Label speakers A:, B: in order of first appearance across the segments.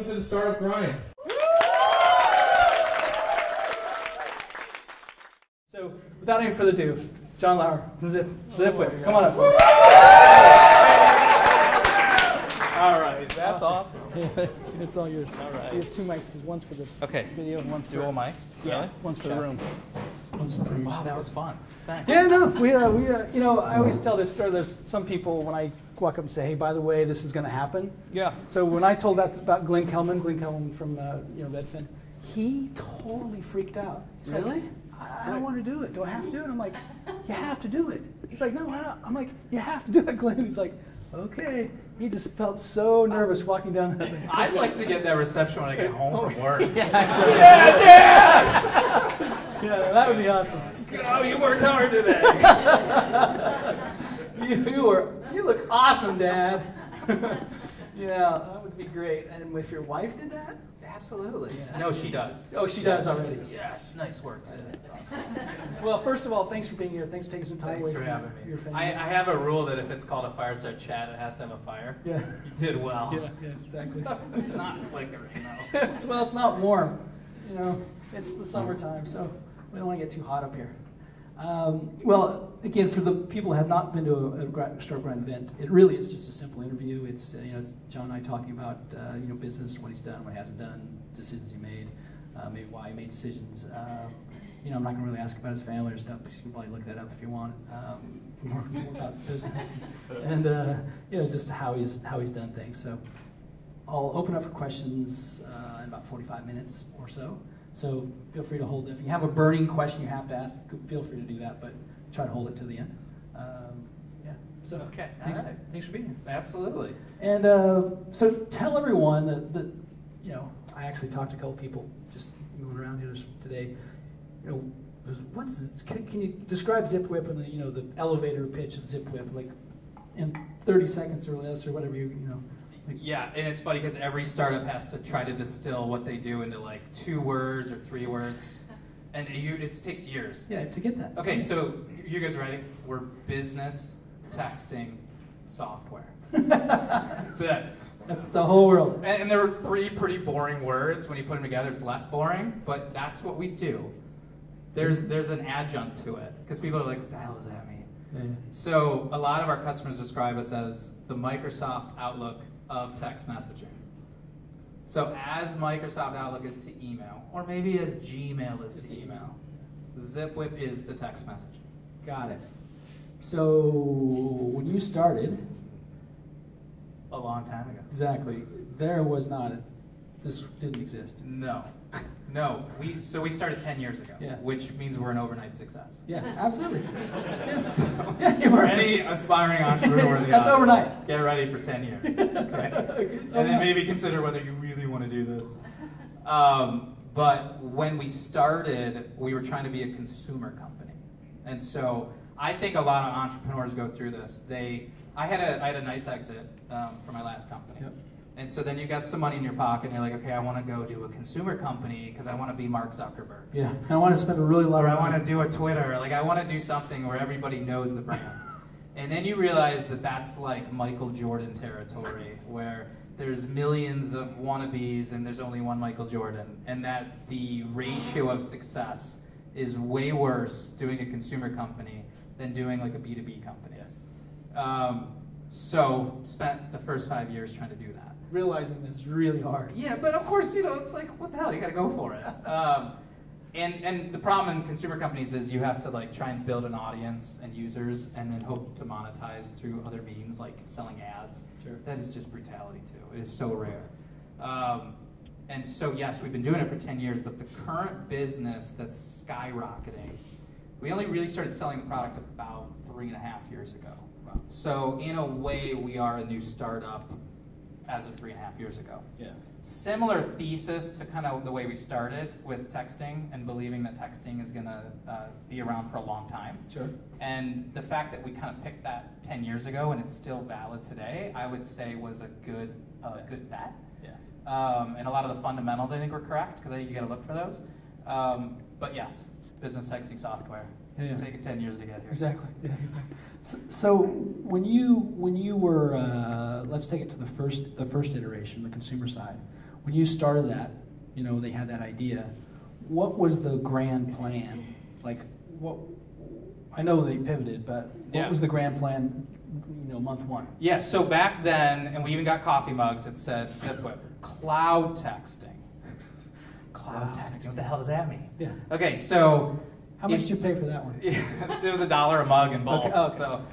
A: Welcome to the Startup Grind.
B: So, without any further ado, John Lauer, Zipwhip, come on up.
A: All right, that's awesome.
B: It's all yours.
A: All right.
B: We have 2 mics, one's for the video and one's for
A: dual mics.
B: Yeah,
A: Really?
B: one's for the room.
A: Wow, that was fun. Thanks.
B: Yeah, no, we you know, I always tell this story. There's some people when I walk up and say, "Hey, by the way, this is going to happen."
A: Yeah.
B: So when I told that about Glenn Kelman from Redfin, he totally freaked out. He's
A: Really?
B: Like, I don't want to do it. Do I have to do it? I'm like, you have to do it. He's like, no, why not? I'm like, you have to do it, Glenn. He's like, okay. He just felt so nervous walking down that thing.
A: I'd like to get that reception when I get home from work.
B: Yeah, yeah, that would be awesome.
A: Oh, you worked hard today.
B: You look awesome, Dad. Yeah, that would be great. And if your wife did that?
A: Absolutely.
B: Yeah.
A: No, she does.
B: Oh, she does already.
A: Yes, nice work today.
B: That's awesome. Well, first of all, thanks for being here. Thanks for taking some time
A: Thanks
B: away
A: for
B: from
A: having me.
B: your family.
A: I have a rule that if it's called a fireside chat, it has to have a fire.
B: Yeah.
A: You did well.
B: Yeah, exactly.
A: It's not flickering though.
B: Well, it's not warm. You know, it's the summertime, so we don't want to get too hot up here. Well, again, for the people who have not been to a Startup Grind event, it really is just a simple interview. It's it's John and I talking about business, what he's done, what he hasn't done, decisions he made, maybe why he made decisions. I'm not going to really ask about his family or stuff. You can probably look that up if you want. More about business and just how he's done things. So I'll open up for questions in about 45 minutes or so. So feel free to hold it. If you have a burning question you have to ask, feel free to do that, but try to hold it to the end. So
A: okay,
B: thanks for being here.
A: Absolutely.
B: And so tell everyone that I actually talked to a couple people just going around here today. Can you describe Zipwhip and the elevator pitch of Zipwhip, like in 30 seconds or less or whatever
A: Yeah, and it's funny because every startup has to try to distill what they do into like 2 words or 3 words, and it takes years.
B: Yeah, to get that.
A: Okay, so you guys ready? We're business texting software. That's it.
B: That's the whole world.
A: And there were 3 pretty boring words. When you put them together, it's less boring, but that's what we do. There's an adjunct to it because people are like, what the hell does that mean?
B: Yeah.
A: So a lot of our customers describe us as the Microsoft Outlook of text messaging. So as Microsoft Outlook is to email, or maybe as Gmail is to email, Zipwhip is to text messaging.
B: Got it. So when you started,
A: A long time ago.
B: exactly, this didn't exist.
A: No. We started 10 years ago,
B: Yeah.
A: which means we're an overnight success.
B: Yeah, absolutely. Yeah, you were.
A: Any aspiring entrepreneur in the
B: That's
A: audience,
B: overnight.
A: Get ready for 10 years. Okay? And then maybe consider whether you really want to do this. But when we started, we were trying to be a consumer company. And so I think a lot of entrepreneurs go through this. I had a nice exit from my last company.
B: Yep.
A: And so then you got some money in your pocket and you're like, okay, I want to go do a consumer company because I want to be Mark Zuckerberg.
B: Yeah, I want to spend a really lot
A: Or
B: of
A: I
B: money.
A: want to do a Twitter. Like I want to do something where everybody knows the brand. And then you realize that that's like Michael Jordan territory where there's millions of wannabes and there's only one Michael Jordan. And that the ratio of success is way worse doing a consumer company than doing like a B2B company.
B: Yes.
A: So spent the first 5 years trying to do that.
B: Realizing that it's really hard.
A: Yeah, but of course, it's like, what the hell, you gotta go for it. And the problem in consumer companies is you have to like try and build an audience and users and then hope to monetize through other means like selling ads.
B: Sure.
A: That is just brutality too. It is so rare. And so yes, we've been doing it for 10 years, but the current business that's skyrocketing, we only really started selling the product about 3.5 years ago. Wow. So in a way, we are a new startup as of 3.5 years ago.
B: Yeah.
A: Similar thesis to kind of the way we started with texting and believing that texting is going to be around for a long time.
B: Sure.
A: And the fact that we kind of picked that 10 years ago and it's still valid today, I would say was a good bet.
B: Yeah.
A: And a lot of the fundamentals I think were correct because I think you got to look for those. But yes, business texting software. It's taken 10 years to get here.
B: Exactly. Yeah, exactly. So when you were let's take it to the first iteration, the consumer side. when you started that, they had that idea. What was the grand plan? Like, what? I know they pivoted, but what was the grand plan? Month one.
A: Yeah. So back then, and we even got coffee mugs that said Zipwhip, cloud texting. Cloud texting. What the hell does that mean?
B: Yeah.
A: Okay. So.
B: How much did you pay for that one?
A: It was $1 a mug in bulk.
B: Okay.
A: So.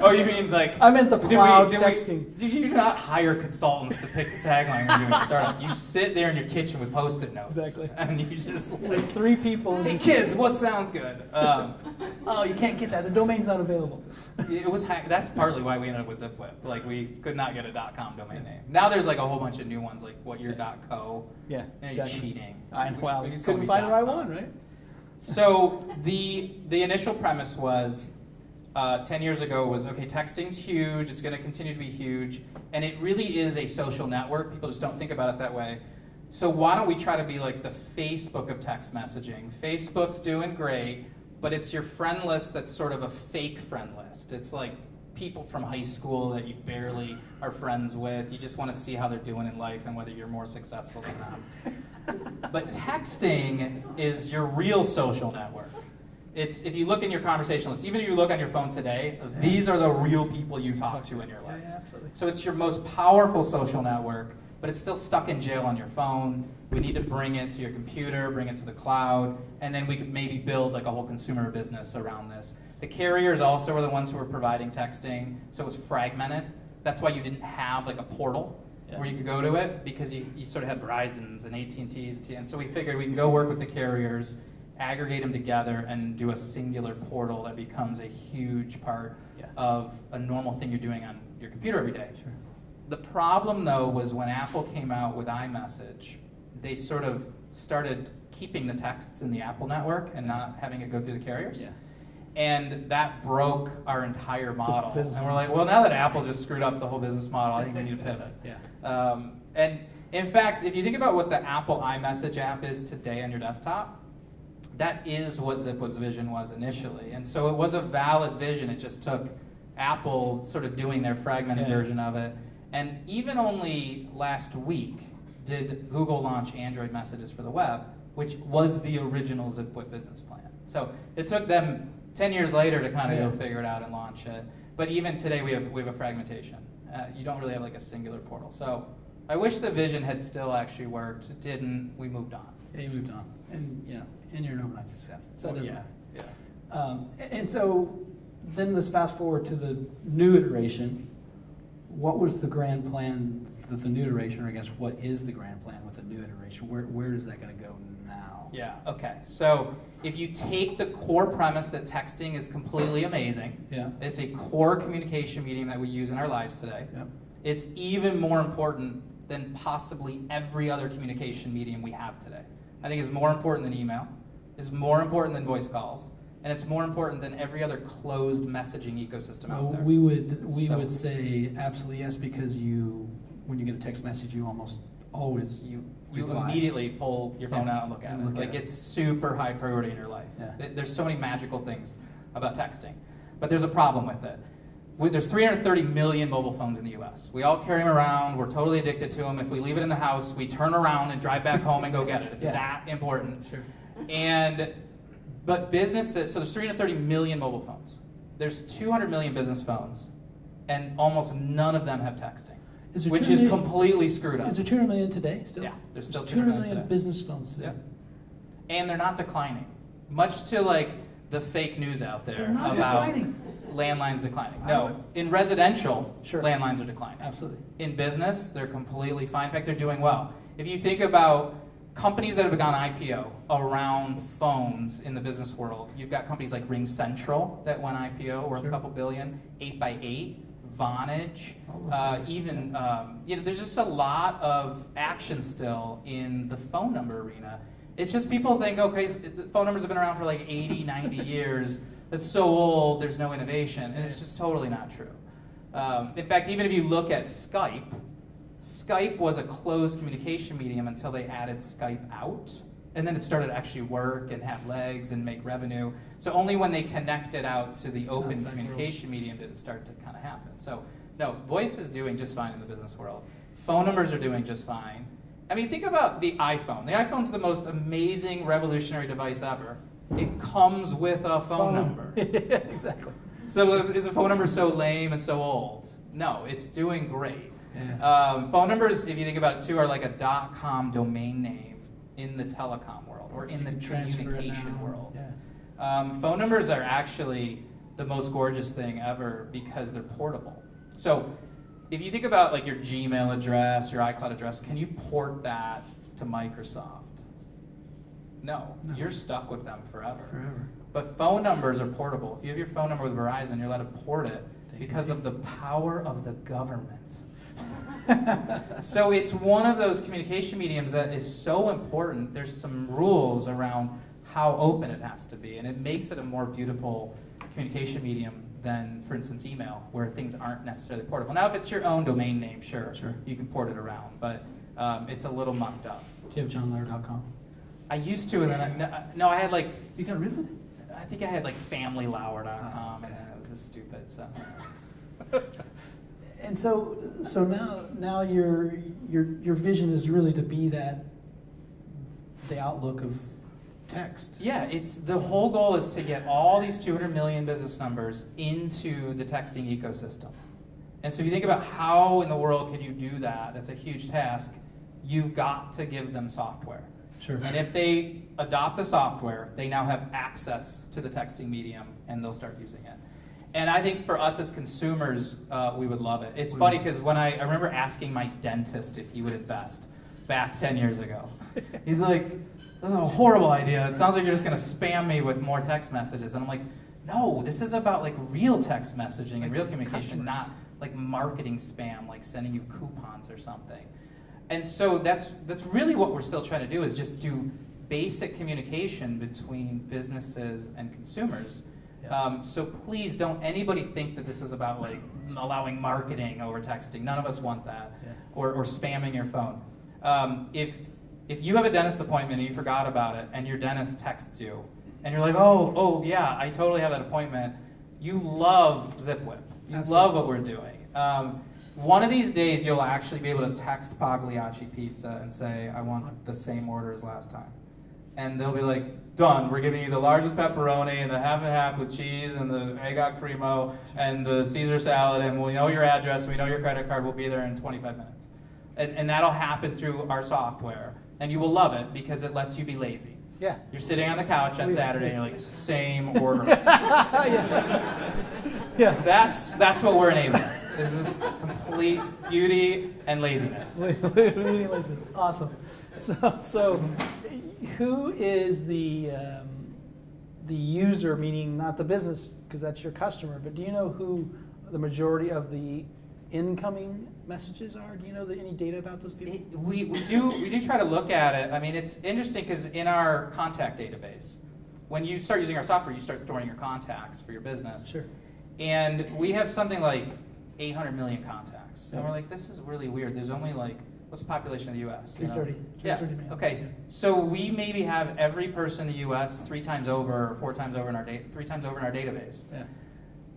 A: Oh, you mean like?
B: I meant the cloud texting.
A: Did you not hire consultants to pick the tagline when you're doing a startup? You sit there in your kitchen with Post-it notes.
B: Exactly.
A: And you just
B: like 3 people.
A: Hey kids, what sounds good?
B: Oh, you can't get that. The domain's not available.
A: It was that's partly why we ended up with Zipwhip. Like we could not get a .com domain name. Now there's like a whole bunch of new ones, like what your .co.
B: Yeah.
A: And
B: Exactly.
A: you're cheating.
B: Wow. You couldn't find the right one, right?
A: So the initial premise was 10 years ago was, okay, texting's huge, it's going to continue to be huge, and it really is a social network. People just don't think about it that way. So why don't we try to be like the Facebook of text messaging? Facebook's doing great, but it's your friend list that's sort of a fake friend list. It's like people from high school that you barely are friends with. You just want to see how they're doing in life and whether you're more successful than them. But texting is your real social network. It's, if you look in your conversation list, even if you look on your phone today, these are the real people you talk to in your life.
B: Yeah, absolutely.
A: So it's your most powerful social network, but it's still stuck in jail on your phone. We need to bring it to your computer, bring it to the cloud, and then we could maybe build like a whole consumer business around this. The carriers also were the ones who were providing texting, so it was fragmented. That's why you didn't have like a portal where you could go to it, because you sort of had Verizons and AT&Ts, and so we figured we can go work with the carriers, aggregate them together, and do a singular portal that becomes a huge part of a normal thing you're doing on your computer every day.
B: Sure.
A: The problem, though, was when Apple came out with iMessage, they sort of started keeping the texts in the Apple network and not having it go through the carriers.
B: Yeah.
A: And that broke our entire model. And we're like, well, now that Apple just screwed up the whole business model, I think we need to pivot. And in fact, if you think about what the Apple iMessage app is today on your desktop, that is what Zipwhip's vision was initially. And so it was a valid vision. It just took Apple sort of doing their fragmented version of it. And even only last week did Google launch Android messages for the web, which was the original Zipwhip business plan. So it took them 10 years later to kind of go figure it out and launch it. But even today we have a fragmentation. You don't really have like a singular portal. So I wish the vision had still actually worked. It didn't. We moved on.
B: Yeah, you moved on. And and you're an overnight success. So it doesn't matter.
A: Yeah.
B: And so then let's fast forward to the new iteration. What was the grand plan with the new iteration, or I guess what is the grand plan with the new iteration? Where is that going to go now?
A: Yeah, okay. So if you take the core premise that texting is completely amazing, it's a core communication medium that we use in our lives today. It's even more important than possibly every other communication medium we have today. I think it's more important than email, it's more important than voice calls, and it's more important than every other closed messaging ecosystem out there.
B: We would say absolutely yes, because when you get a text message, you almost always
A: you immediately pull your phone out and look at it. Like it's super high priority in your life. There's so many magical things about texting, but there's a problem with it. There's 330 million mobile phones in the US. We all carry them around. We're totally addicted to them. If we leave it in the house, we turn around and drive back home and go get it. It's that important.
B: Sure.
A: But businesses, so there's 330 million mobile phones. There's 200 million business phones, and almost none of them have texting, which is completely screwed up.
B: Is there 200 million today still?
A: Yeah, there's still
B: 200 million business phones today.
A: And they're not declining, much to like the fake news out there about
B: declining.
A: Landlines declining. No, in residential, landlines are declining.
B: Absolutely.
A: In business, they're completely fine. In fact, they're doing well. If you think about companies that have gone IPO around phones in the business world, you've got companies like RingCentral that went IPO, worth a couple billion, 8x8, Vonage, there's just a lot of action still in the phone number arena. It's just people think, okay, phone numbers have been around for like 80, 90 years. That's so old, there's no innovation. And it's just totally not true. In fact, even if you look at Skype was a closed communication medium until they added Skype out. And then it started to actually work and have legs and make revenue. So only when they connected out to the open communication medium did it start to kind of happen. So no, voice is doing just fine in the business world. Phone numbers are doing just fine. I mean, think about the iPhone. The iPhone's the most amazing, revolutionary device ever. It comes with a phone number.
B: Exactly.
A: So is the phone number so lame and so old? No, it's doing great.
B: Yeah.
A: Phone numbers, if you think about it too, are like a .com domain name in the telecom world or in the communication world.
B: Yeah.
A: Phone numbers are actually the most gorgeous thing ever because they're portable. So if you think about like your Gmail address, your iCloud address, can you port that to Microsoft? No, you're stuck with them forever. But phone numbers are portable. If you have your phone number with Verizon, you're allowed to port it because of the power of the government. So it's one of those communication mediums that is so important. There's some rules around how open it has to be, and it makes it a more beautiful communication medium than, for instance, email, where things aren't necessarily portable. Now, if it's your own domain name, sure. You can port it around, but it's a little mucked up.
B: Do you have johnlauer.com?
A: I used to, and then I had like...
B: You got rid of it?
A: I think I had like familylauer.com, and it was just stupid, so...
B: And so now your vision is really to be the outlook of text.
A: Yeah, the whole goal is to get all these 200 million business numbers into the texting ecosystem. And so if you think about how in the world could you do that, that's a huge task. You've got to give them software.
B: Sure.
A: And if they adopt the software, they now have access to the texting medium, and they'll start using it. And I think for us as consumers, we would love it. It's funny because when I remember asking my dentist if he would invest back 10 years ago. He's like, "This is a horrible idea. It sounds like you're just going to spam me with more text messages." And I'm like, no, this is about like real text messaging and real communication, not like marketing spam, like sending you coupons or something. And so that's really what we're still trying to do, is just do basic communication between businesses and consumers. So please don't anybody think that this is about like allowing marketing over texting. None of us want that, or spamming your phone. If you have a dentist appointment and you forgot about it, and your dentist texts you, and you're like, oh yeah, I totally have that appointment. You love Zipwhip. You
B: Absolutely.
A: love what we're doing. One of these days, you'll actually be able to text Pagliacci Pizza and say, "I want the same order as last time." And they'll be like, "Done. We're giving you the large with pepperoni and the half and half with cheese and the egg al cremo and the Caesar salad, and we know your address, and we know your credit card. We'll be there in 25 minutes." And that'll happen through our software. And you will love it because it lets you be lazy.
B: Yeah.
A: You're sitting on the couch on Saturday and you're like, same order.
B: Yeah.
A: That's what we're enabling. Is just complete beauty and laziness.
B: Awesome. So who is the user, meaning not the business, because that's your customer, but do you know who the majority of the incoming messages are? Do you know any data about those people?
A: We do try to look at it. I mean, it's interesting because in our contact database, when you start using our software, you start storing your contacts for your business.
B: Sure.
A: And we have something like 800 million contacts. And we're like, this is really weird. There's only like, what's the population of the U.S.?
B: 330.
A: Yeah.
B: 330 million.
A: Okay. So we maybe have every person in the U.S. 3 times over or 4 times over in our 3 times over in our database.
B: Yeah.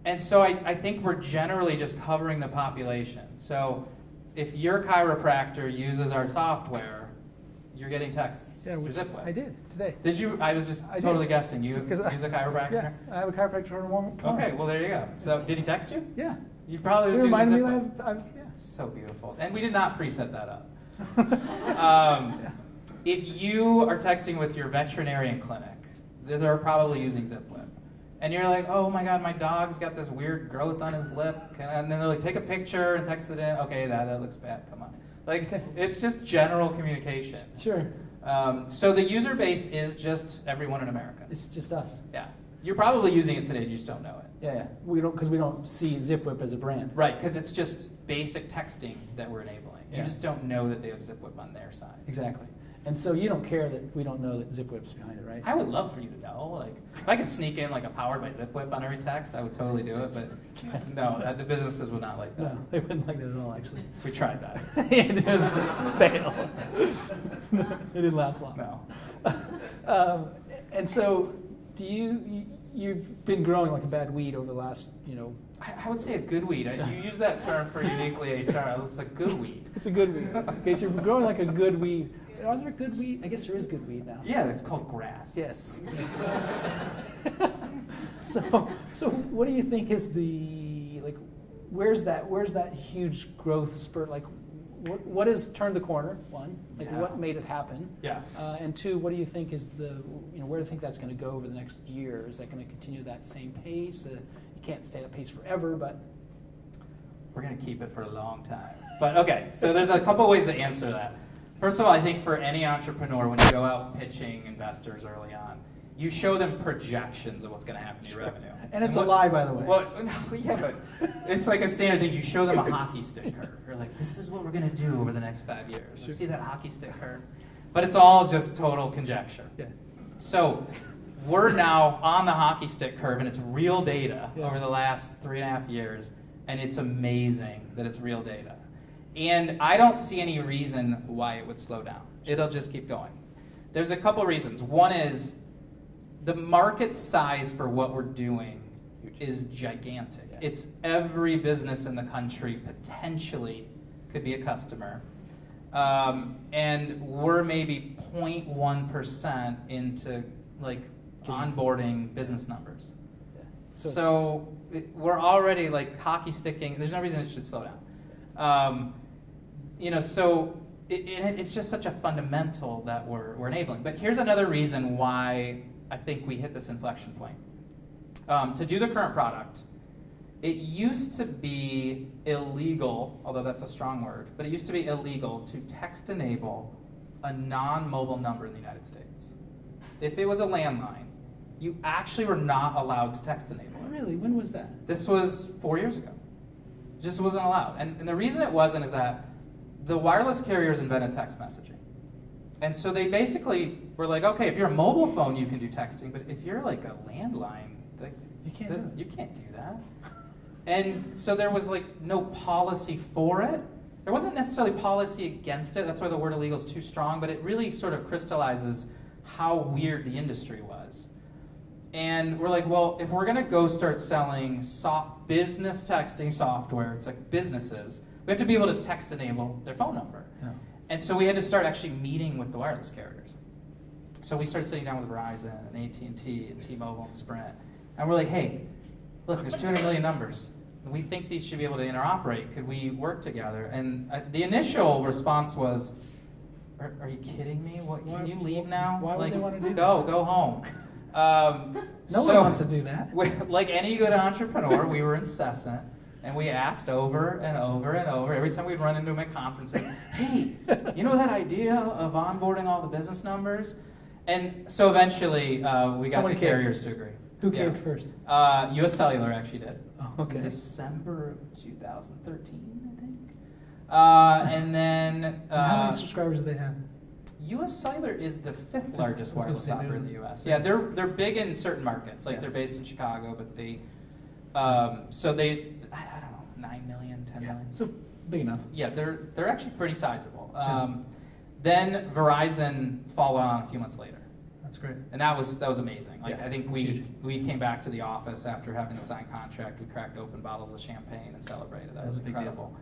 A: And so I think we're generally just covering the population. So if your chiropractor uses our software, you're getting texts through Zipwhip.
B: I did today.
A: Did you? I was just totally guessing. You use a chiropractor?
B: Yeah, I have a chiropractor on one.
A: Okay, well there you go. So did he text you?
B: Yeah.
A: You probably was
B: It
A: using
B: reminded me
A: Zipwhip.
B: yeah.
A: So beautiful. And we did not preset that up. If you are texting with your veterinarian clinic, they're probably using Zipwhip. And you're like, oh my God, my dog's got this weird growth on his lip. And then they're like, take a picture and text it in. Okay, that looks bad. Come on. Like, it's just general communication.
B: Sure.
A: So the user base is just everyone in America.
B: It's just us.
A: Yeah. You're probably using it today and you just don't know it.
B: Yeah. Because we don't see Zipwhip as a brand.
A: Right, because it's just basic texting that we're enabling. You just don't know that they have Zipwhip on their side.
B: Exactly. And so you don't care that we don't know that Zipwhip's behind it, right?
A: I would love for you to know. Like, if I could sneak in like a powered by Zipwhip on every text, I would totally do it. But no, the businesses would not like that.
B: No, they wouldn't like that at all, actually.
A: We tried that.
B: It was a fail. It didn't last long.
A: No.
B: And so, do you you've been growing like a bad weed over the last,
A: I would say a good weed. You use that term for uniquely HR. It's a good weed.
B: It's a good weed. Okay, so you're growing like a good weed. Are there good weed? I guess there is good weed now.
A: Yeah, it's called grass.
B: Yes. So what do you think is where's that huge growth spurt? Like, what has turned the corner? One, what made it happen?
A: Yeah.
B: And two, what do you think is where do you think that's going to go over the next year? Is that going to continue that same pace? You can't stay at that pace forever, but
A: we're going to keep it for a long time. But okay, so there's a couple ways to answer that. First of all, I think for any entrepreneur, when you go out pitching investors early on, you show them projections of what's going to happen to your revenue.
B: And it's a lie, by the way.
A: Well, yeah, but it's like a standard thing. You show them a hockey stick curve. You're like, this is what we're going to do over the next 5 years.
B: Sure.
A: You see that hockey stick curve? But it's all just total conjecture.
B: Yeah.
A: So we're now on the hockey stick curve, and it's real data over the last 3.5 years, and it's amazing that it's real data. And I don't see any reason why it would slow down. It'll just keep going. There's a couple reasons. One is the market size for what we're doing is gigantic. Yeah. It's every business in the country potentially could be a customer. And we're maybe 0.1% into onboarding business numbers. Yeah. So we're already hockey sticking. There's no reason it should slow down. So it's just such a fundamental that we're enabling. But here's another reason why I think we hit this inflection point. To do the current product, it used to be illegal, although that's a strong word, but it used to be illegal to text enable a non-mobile number in the United States. If it was a landline, you actually were not allowed to text enable it.
B: Really? When was that?
A: This was 4 years ago. It just wasn't allowed. And the reason it wasn't is that the wireless carriers invented text messaging. And so they basically were like, okay, if you're a mobile phone, you can do texting, but if you're like a landline, you can't do that. And so there was no policy for it. There wasn't necessarily policy against it. That's why the word illegal is too strong, but it really sort of crystallizes how weird the industry was. And we're like, well, if we're going to go start selling business texting software, it's like businesses, we have to be able to text enable their phone number. Yeah. And so we had to start actually meeting with the wireless carriers. So we started sitting down with Verizon and AT&T and T-Mobile and Sprint. And we're like, hey, look, there's 200 million numbers. We think these should be able to interoperate. Could we work together? And the initial response was, are you kidding me? Can you leave now?
B: Why would they want to do that?
A: Go home.
B: No one wants to do that.
A: Like any good entrepreneur, we were incessant. And we asked over and over and over, every time we'd run into them at conferences, hey, you know that idea of onboarding all the business numbers? And so eventually we got the carriers to agree.
B: Who caved first?
A: US Cellular actually did.
B: Oh, okay.
A: In December of 2013, I think. And then...
B: how many subscribers do they have?
A: US Cellular is the 5th largest wireless operator in the US. Yeah, they're big in certain markets. They're based in Chicago, but they... so they... I don't know, 9 million, 10 million.
B: So big enough.
A: Yeah, they're actually pretty sizable. Then Verizon followed on a few months later.
B: That's great.
A: And that was amazing. I think we came back to the office after having a signed contract. We cracked open bottles of champagne and celebrated. That was incredible.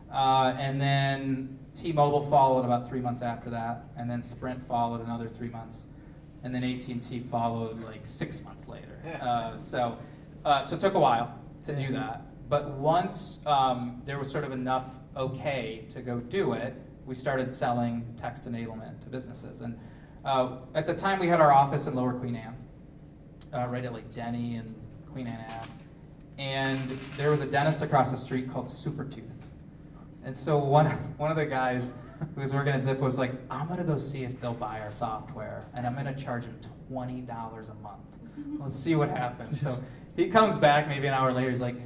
A: And then T-Mobile followed about 3 months after that, and then Sprint followed another 3 months, and then AT&T followed 6 months later. So it took a while to do that. But once there was sort of enough okay to go do it, we started selling text enablement to businesses. And at the time, we had our office in Lower Queen Anne, right at Denny and Queen Anne Ave. And there was a dentist across the street called Supertooth. And so one of the guys who was working at Zipwhip was like, I'm going to go see if they'll buy our software, and I'm going to charge them $20 a month. Let's see what happens. So he comes back maybe an hour later. He's like,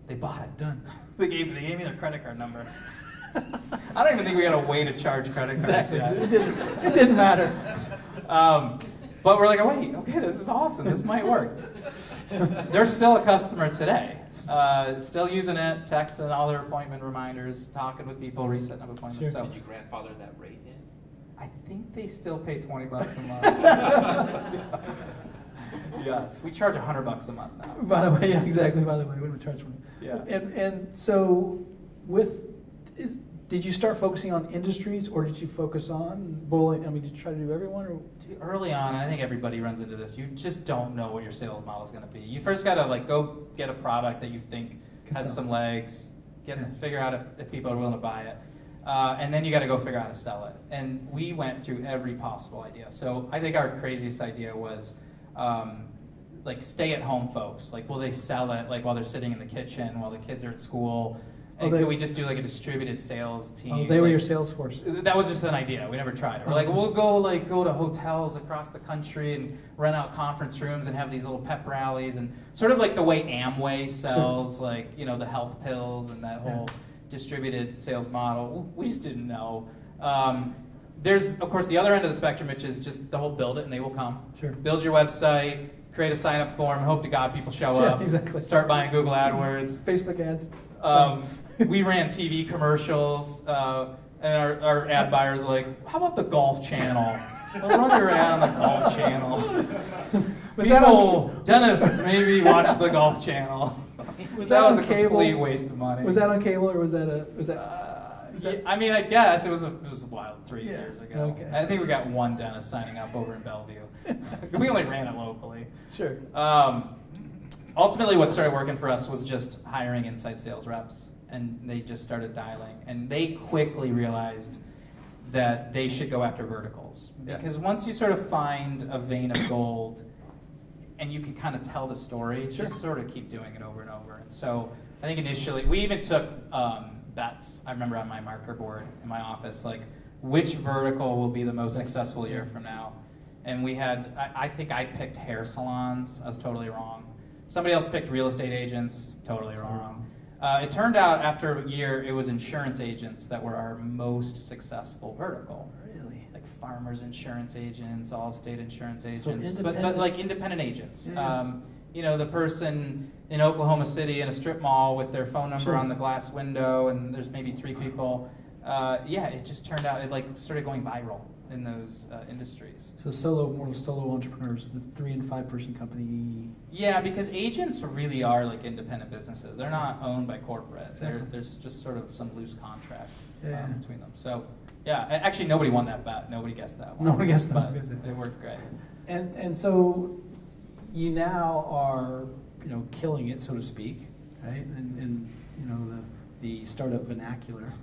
A: they bought it.
B: Done.
A: They gave me their credit card number. I don't even think we had a way to charge credit cards yet.
B: It didn't matter.
A: But we're like, oh, wait, okay, this is awesome. This might work. They're still a customer today. Still using it, texting all their appointment reminders, talking with people, resetting up appointments.
C: Sure.
A: So,
C: did you grandfather that rate in?
A: I think they still pay $20 a month. Yes, we charge $100 a month now.
B: By the way, yeah, exactly. By the way, we would charge one.
A: Yeah.
B: And so, did you start focusing on industries, or did you focus on bowling? I mean, did you try to do everyone? Or?
A: Early on, I think everybody runs into this. You just don't know what your sales model is going to be. You first got to like go get a product that you think has some legs. Figure out if people are willing to buy it. And then you got to go figure out how to sell it. And we went through every possible idea. So I think our craziest idea was like stay-at-home folks. Like, will they sell it like while they're sitting in the kitchen while the kids are at school? And could we just do like a distributed sales team?
B: Oh, they were your sales force.
A: That was just an idea. We never tried it. We're like, we'll go to hotels across the country and rent out conference rooms and have these little pep rallies and sort of like the way Amway sells, like the health pills and that whole distributed sales model. We just didn't know. There's of course the other end of the spectrum, which is just the whole build it and they will come.
B: Sure.
A: Build your website, create a sign-up form, hope to God people show up.
B: Exactly.
A: Start buying Google AdWords,
B: Facebook ads.
A: We ran TV commercials, and our ad buyers were like, how about the Golf Channel? We'll run your ad on the Golf Channel. Dentists maybe watch the Golf Channel. That was a complete waste of money.
B: Was that on cable, or was that
A: I mean, I guess it was a wild 3 years ago.
B: Okay.
A: I think we got one dentist signing up over in Bellevue. We only ran it locally.
B: Sure.
A: Ultimately, what started working for us was just hiring inside sales reps, and they just started dialing. And they quickly realized that they should go after verticals.
B: Yeah.
A: Because once you sort of find a vein of gold, and you can kind of tell the story, just sort of keep doing it over and over. And so I think initially, we even took bets. I remember on my marker board in my office, like, which vertical will be the most successful year from now? And we had, I think I picked hair salons. I was totally wrong. Somebody else picked real estate agents, totally wrong. It turned out after a year, it was insurance agents that were our most successful vertical.
B: Really?
A: Like farmers insurance agents, Allstate insurance agents,
B: So
A: but like independent agents.
B: Yeah.
A: The person in Oklahoma City in a strip mall with their phone number on the glass window, and there's maybe 3 people. It just turned out, it like started going viral in those industries.
B: So more solo entrepreneurs, the 3 and 5 person company.
A: Yeah, because agents really are like independent businesses. They're not owned by corporate. There's just sort of some loose contract between them. So yeah, actually nobody won that bet. Nobody guessed that one.
B: Nobody guessed that.
A: It worked great.
B: And so you now are killing it, so to speak, right? And the startup vernacular.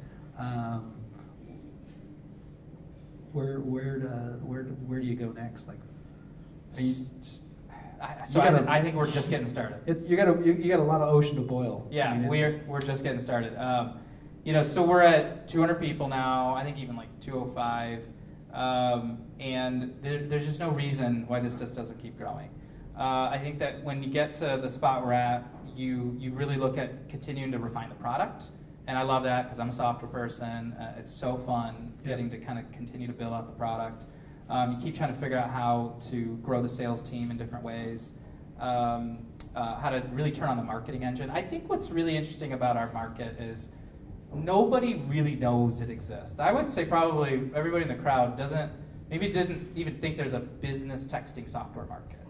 B: Where do you go next? Like, are you just,
A: I think we're just getting started.
B: You got a lot of ocean to boil.
A: Yeah, I mean, we're just getting started. So we're at 200 people now. I think even like 205, and there's just no reason why this just doesn't keep growing. I think that when you get to the spot we're at, you really look at continuing to refine the product. And I love that because I'm a software person. It's so fun getting to kind of continue to build out the product. You keep trying to figure out how to grow the sales team in different ways, how to really turn on the marketing engine. I think what's really interesting about our market is nobody really knows it exists. I would say probably everybody in the crowd didn't even think there's a business texting software market.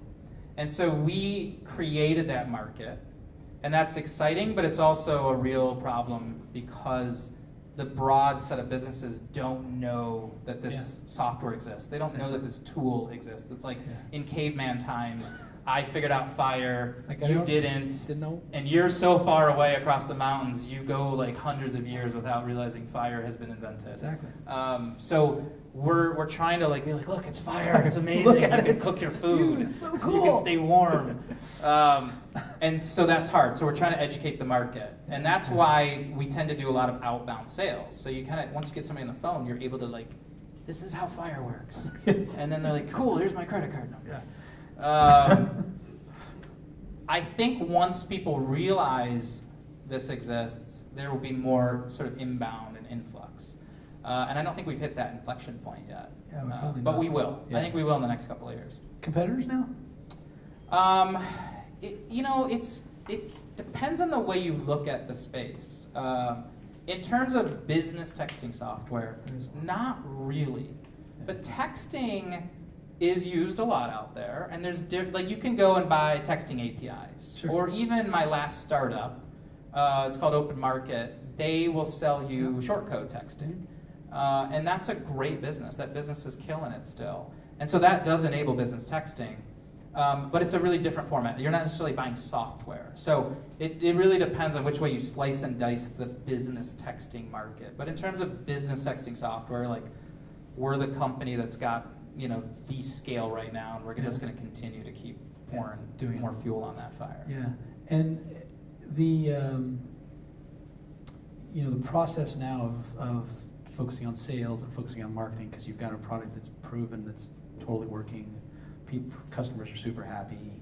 A: And so we created that market. And that's exciting, but it's also a real problem because the broad set of businesses don't know that this software exists. They don't know that this tool exists. It's like in caveman times, I figured out fire, you didn't know. And you're so far away across the mountains, you go like hundreds of years without realizing fire has been invented.
B: Exactly.
A: So we're trying to be like, look, it's fire, it's amazing. You can cook your food.
B: Dude, it's so cool.
A: You can stay warm. And so that's hard. So we're trying to educate the market. And that's why we tend to do a lot of outbound sales. So you kind of, once you get somebody on the phone, you're able to this is how fire works.
B: Yes.
A: And then they're like, cool, here's my credit card number.
B: Yeah.
A: I think once people realize this exists, there will be more sort of inbound and influx. And I don't think we've hit that inflection point yet.
B: Yeah, we're
A: but we will.
B: Yeah.
A: I think we will in the next couple of years.
B: Competitors now?
A: It depends on the way you look at the space. In terms of business texting software, not really. But texting is used a lot out there, and there's like you can go and buy texting APIs,
B: Sure.
A: or even my last startup, it's called Open Market. They will sell you shortcode texting, and that's a great business. That business is killing it still, and so that does enable business texting, but it's a really different format. You're not necessarily buying software, so it really depends on which way you slice and dice the business texting market. But in terms of business texting software, like we're the company that's got the scale right now, and we're just going to continue to keep pouring doing more fuel on that fire.
B: Yeah, and the the process now of focusing on sales and focusing on marketing, because you've got a product that's proven, that's totally working, customers are super happy.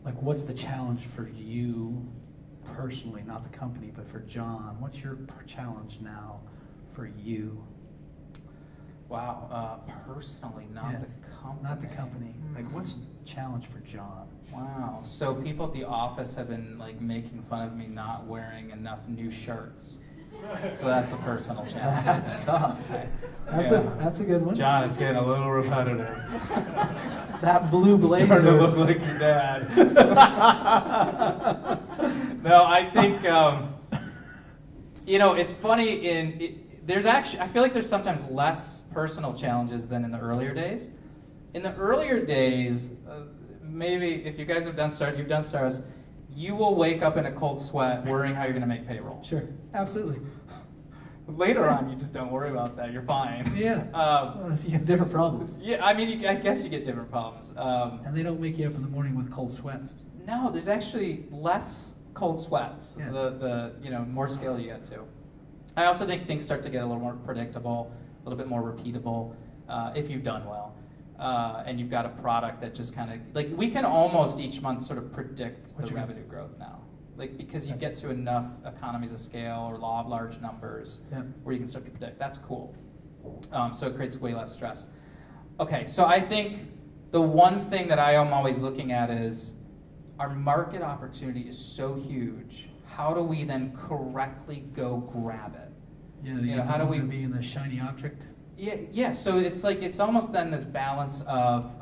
B: Like, what's the challenge for you personally, not the company, but for John? What's your challenge now for you?
A: Wow, personally, not the company.
B: Not the company. Like, what's the challenge for John?
A: Wow. So people at the office have been like making fun of me not wearing enough new shirts. So that's a personal challenge.
B: That's tough. That's a good one.
A: John, it's getting a little repetitive.
B: That blue blazer.
A: Starting to look like your dad. No, I think it's funny. I feel like there's sometimes less personal challenges than in the earlier days. In the earlier days, maybe if you guys have done startups, you've done startups, you will wake up in a cold sweat worrying how you're going to make payroll.
B: Sure, absolutely.
A: Later on, you just don't worry about that. You're fine.
B: Yeah. You get different problems.
A: Yeah, I mean, I guess you get different problems.
B: And they don't wake you up in the morning with cold sweats.
A: No, there's actually less cold sweats.
B: Yes.
A: The more scale you get to. I also think things start to get a little more predictable, a little bit more repeatable, if you've done well. And you've got a product that just kind of, like, we can almost each month sort of predict the revenue growth now. Like, because you get to enough economies of scale or law of large numbers where you can start to predict. That's cool. So it creates way less stress. Okay, so I think the one thing that I am always looking at is our market opportunity is so huge. How do we then correctly go grab it?
B: Yeah, how do we be in the shiny object?
A: Yeah. So it's almost then this balance of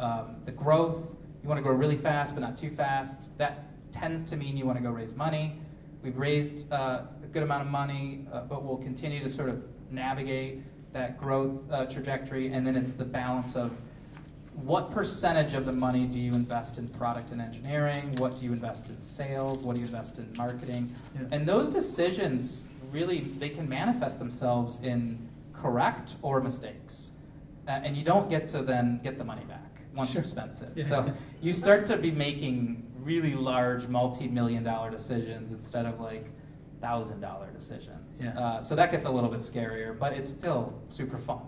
A: the growth. You want to grow really fast, but not too fast. That tends to mean you want to go raise money. We've raised a good amount of money, but we'll continue to sort of navigate that growth trajectory. And then it's the balance of what percentage of the money do you invest in product and engineering? What do you invest in sales? What do you invest in marketing? Yeah. And those decisions really, they can manifest themselves in correct or mistakes. And you don't get to then get the money back once you've spent it. Yeah. So you start to be making really large multi-million-dollar decisions instead of like $1,000 decisions. Yeah. So that gets a little bit scarier, but it's still super fun.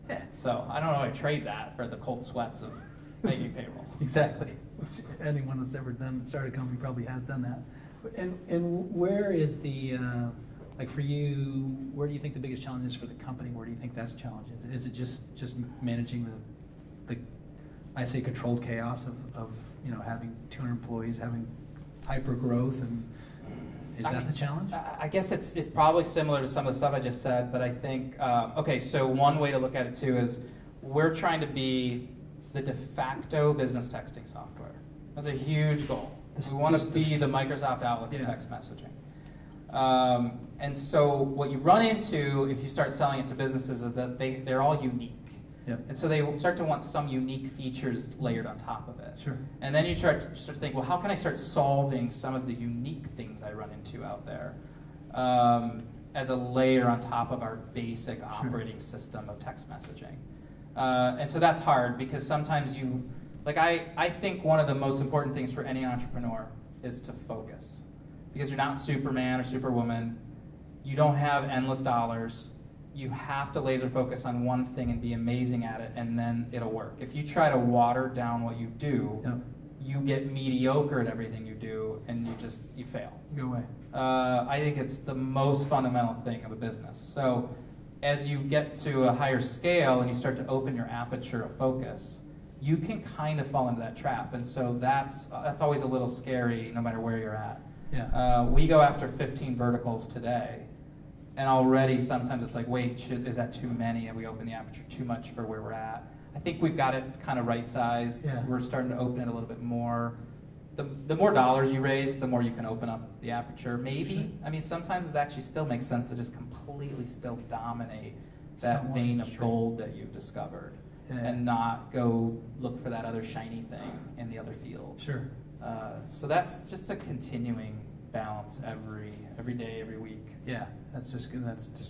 A: Yeah. So I don't know if I trade that for the cold sweats of making payroll.
B: Exactly. Anyone that's ever started a company probably has done that. And where is the like for you? Where do you think the biggest challenge is for the company? Where do you think that's challenges? Is it just managing the I say controlled chaos of having 200 employees, having hyper growth, and is that the challenge?
A: I guess it's probably similar to some of the stuff I just said, but I think, okay, so one way to look at it too is we're trying to be the de facto business texting software. That's a huge goal. We want to be the Microsoft Outlook of text messaging. And so what you run into if you start selling it to businesses is that they're all unique.
B: Yep.
A: And so they will start to want some unique features layered on top of it.
B: Sure.
A: And then you start to think, well, how can I start solving some of the unique things I run into out there as a layer on top of our basic operating system of text messaging? And so that's hard because sometimes I think one of the most important things for any entrepreneur is to focus. Because you're not Superman or Superwoman. You don't have endless dollars. You have to laser focus on one thing and be amazing at it, and then it'll work. If you try to water down what you do, you get mediocre at everything you do, and you fail.
B: Go away.
A: I think it's the most fundamental thing of a business. So as you get to a higher scale and you start to open your aperture of focus, you can kind of fall into that trap. And so that's always a little scary no matter where you're at.
B: Yeah.
A: We go after 15 verticals today. And already sometimes it's like, wait, is that too many? And we open the aperture too much for where we're at. I think we've got it kind of right-sized.
B: Yeah.
A: We're starting to open it a little bit more. The more dollars you raise, the more you can open up the aperture. Maybe.
B: Sure.
A: I mean, sometimes it actually still makes sense to just completely still dominate that
B: Someone
A: vein of
B: industry.
A: gold that you've discovered,
B: Yeah.
A: and not go look for that other shiny thing in the other field.
B: Sure.
A: So that's just a continuing balance every day, every week.
B: Yeah, that's just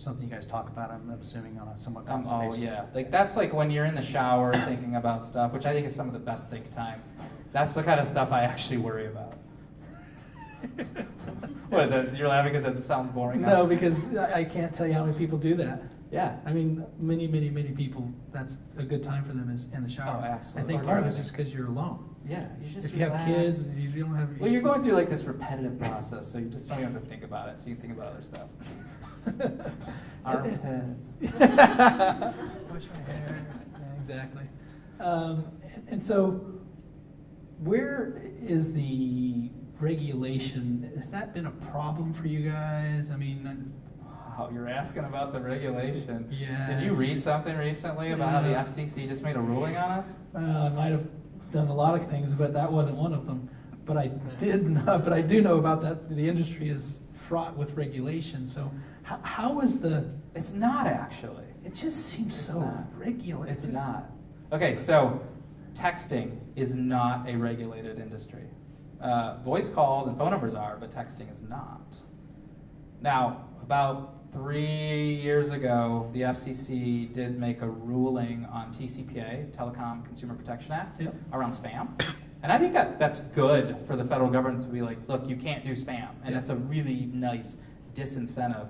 B: something you guys talk about, I'm assuming, on a somewhat
A: Oh
B: constant basis.
A: yeah, like that's like when you're in the shower thinking about stuff, which I think is some of the best think time. That's the kind of stuff I actually worry about. What is it? You're laughing because it sounds boring?
B: No, because I can't tell you how many people do that.
A: Yeah.
B: I mean, many people, that's a good time for them is in the shower.
A: Oh, absolutely.
B: I think
A: Or
B: part of it's
A: driving.
B: just because you're alone.
A: Yeah, you just
B: If you have
A: relax.
B: kids, and you don't have...
A: Well, you're going through like this repetitive process, so you just don't even have to think about it. So you can think about other stuff. Armpits.
B: Push my hair. Yeah, exactly. And so, where is the regulation? Has that been a problem for you guys? I mean,
A: Wow, you're asking about the regulation.
B: yes.
A: Did you read something recently about how the
B: Yeah.
A: FCC just made a ruling on us?
B: I might have done a lot of things, but that wasn't one of them. But I do know about that. The industry is fraught with regulation. So, how is the?
A: It's not actually.
B: It just seems
A: It's
B: so
A: not.
B: regulated.
A: It's not. Okay, so texting is not a regulated industry. Voice calls and phone numbers are, but texting is not. Now, about 3 years ago, the FCC did make a ruling on TCPA, Telecom Consumer Protection Act,
B: Yep.
A: around spam. And I think that's good for the federal government to be like, look, you can't do spam. And that's a really nice disincentive.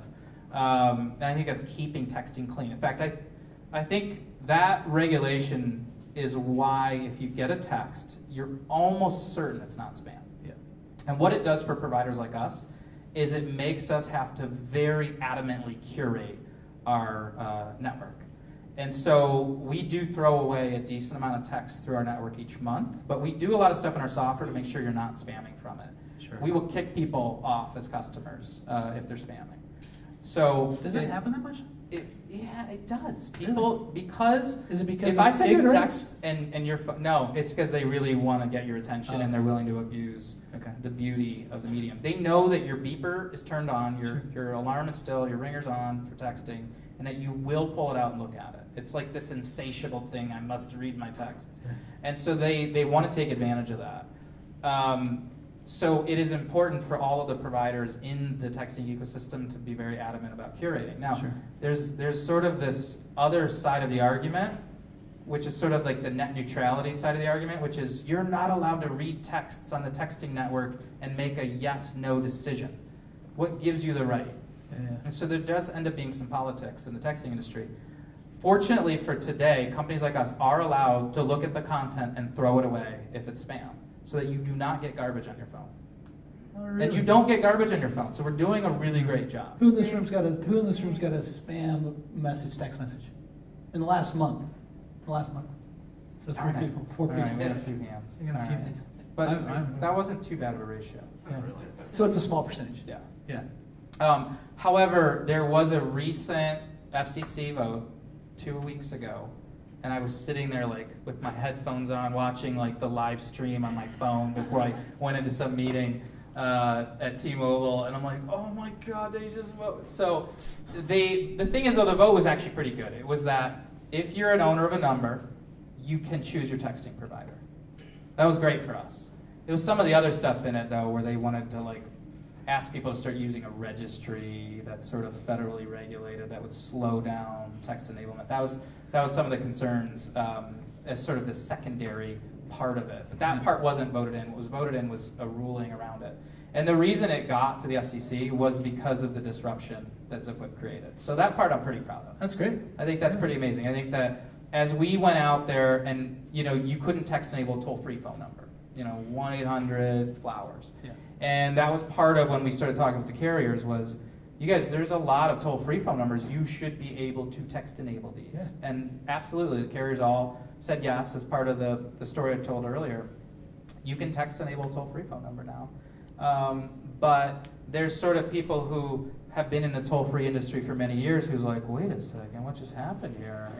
A: And I think that's keeping texting clean. In fact, I think that regulation is why if you get a text, you're almost certain it's not spam.
B: Yeah.
A: And what it does for providers like us is it makes us have to very adamantly curate our network. And so we do throw away a decent amount of text through our network each month, but we do a lot of stuff in our software to make sure you're not spamming from it.
B: Sure.
A: We will kick people off as customers if they're spamming. So
B: Does that happen that much?
A: Yeah, it does. People, because
B: Is it because
A: if I
B: of
A: send you a
B: ignorance?
A: text and your phone, no, it's because they really want to get your attention and they're willing to abuse
B: Okay.
A: the beauty of the medium. They know that your beeper is turned on,
B: Sure.
A: your alarm is still, your ringer's on for texting, and that you will pull it out and look at it. It's like this insatiable thing, I must read my texts.
B: Yeah.
A: And so they want to take advantage of that. So it is important for all of the providers in the texting ecosystem to be very adamant about curating. Now,
B: Sure.
A: there's sort of this other side of the argument, which is sort of like the net neutrality side of the argument, which is you're not allowed to read texts on the texting network and make a yes-no decision. What gives you the right?
B: Yeah.
A: And so there does end up being some politics in the texting industry. Fortunately for today, companies like us are allowed to look at the content and throw it away if it's spam, so that you do not get garbage on your phone.
B: Oh,
A: And
B: really?
A: you don't get garbage on your phone, so we're doing a really great job.
B: Who in this room's got a spam message, text message, in the last month? The last month. So
A: Darn
B: three
A: it.
B: people, four
A: All
B: people.
A: right, we had a few hands.
B: You got a
A: All
B: few
A: right.
B: hands.
A: But
B: I'm-
A: that wasn't too bad of a ratio.
B: Yeah. So it's a small percentage.
A: Yeah.
B: Yeah.
A: However, there was a recent FCC vote 2 weeks ago, and I was sitting there like with my headphones on, watching like the live stream on my phone before I went into some meeting at T-Mobile, and I'm like, oh my God, they just voted. So the thing is, though, the vote was actually pretty good. It was that if you're an owner of a number, you can choose your texting provider. That was great for us. There was some of the other stuff in it, though, where they wanted to like ask people to start using a registry that's sort of federally regulated that would slow down text enablement. That was some of the concerns as sort of the secondary part of it. But that part wasn't voted in. What was voted in was a ruling around it. And the reason it got to the FCC was because of the disruption that Zipwhip created. So that part I'm pretty proud of.
B: That's great.
A: I think that's pretty amazing. I think that as we went out there and, you couldn't text enable a toll-free phone number, 1-800-Flowers.
B: Yeah.
A: And that was part of when we started talking with the carriers was, you guys, there's a lot of toll-free phone numbers. You should be able to text enable these.
B: Yeah.
A: And absolutely, the carriers all said yes as part of the story I told earlier. You can text enable a toll-free phone number now. But there's sort of people who have been in the toll-free industry for many years who's like, wait a second, what just happened here?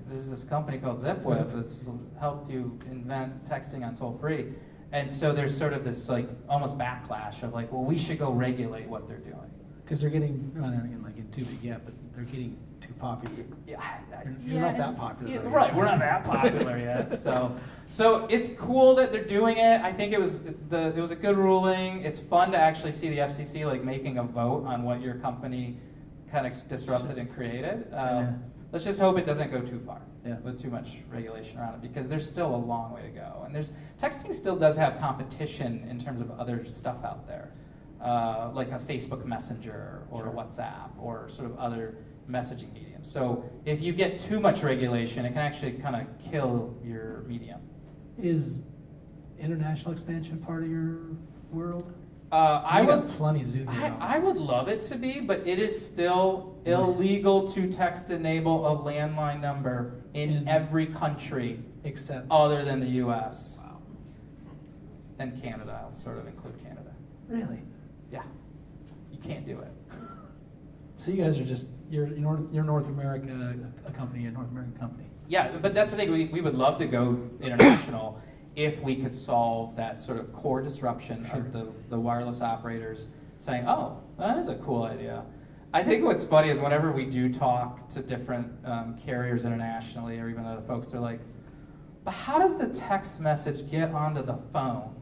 A: there's this company called Zipwhip that's helped you invent texting on toll-free. And so there's sort of this like almost backlash of like, well, we should go regulate what they're doing.
B: Because they're getting, well, they're not getting like too big yet, but they're getting too popular. You're not that popular.
A: Right, we're not that popular yet. So it's cool that they're doing it. I think it was a good ruling. It's fun to actually see the FCC like making a vote on what your company kind of disrupted and created. Let's just hope it doesn't go too far with too much regulation around it, because there's still a long way to go. And texting still does have competition in terms of other stuff out there, like a Facebook Messenger or a WhatsApp or sort of other messaging mediums. So if you get too much regulation, it can actually kind of kill your medium.
B: Is international expansion part of your world?
A: I would
B: plenty to do here.
A: I would love it to be, but it is still illegal to text enable a landline number in every country
B: except
A: other than the U.S. Wow. And Canada. I'll sort of include Canada.
B: Really?
A: Yeah. You can't do it.
B: So you guys are just you're North America, a company, a North American company.
A: Yeah, but that's the thing. We would love to go international. If we could solve that sort of core disruption of the wireless operators saying, oh, that is a cool idea. I think what's funny is whenever we do talk to different carriers internationally, or even other folks, they're like, but how does the text message get onto the phone?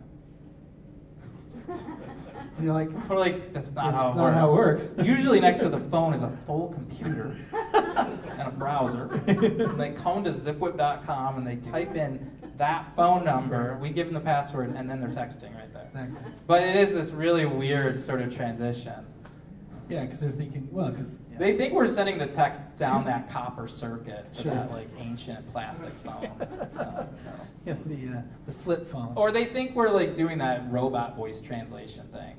B: And you're like,
A: we're like, that's not
B: how it works.
A: Usually next to the phone is a full computer and a browser. And they come to zipwhip.com and they type in that phone number, we give them the password, and then they're texting right there.
B: Exactly.
A: But it is this really weird sort of transition.
B: Yeah, because they're thinking, well, because... Yeah.
A: They think we're sending the text down that copper circuit to that like ancient plastic phone.
B: Yeah, the flip phone.
A: Or they think we're like doing that robot voice translation thing.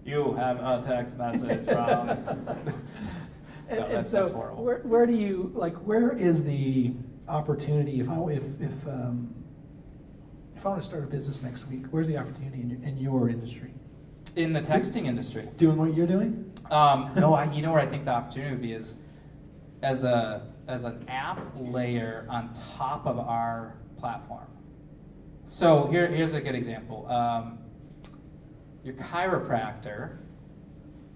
A: You have a text message from...
B: That's horrible. Where do you, like, where is the opportunity, if I want to start a business next week, where's the opportunity in your industry?
A: In the texting industry.
B: Doing what you're doing?
A: No, you know where I think the opportunity would be is as an app layer on top of our platform. So here's a good example. Your chiropractor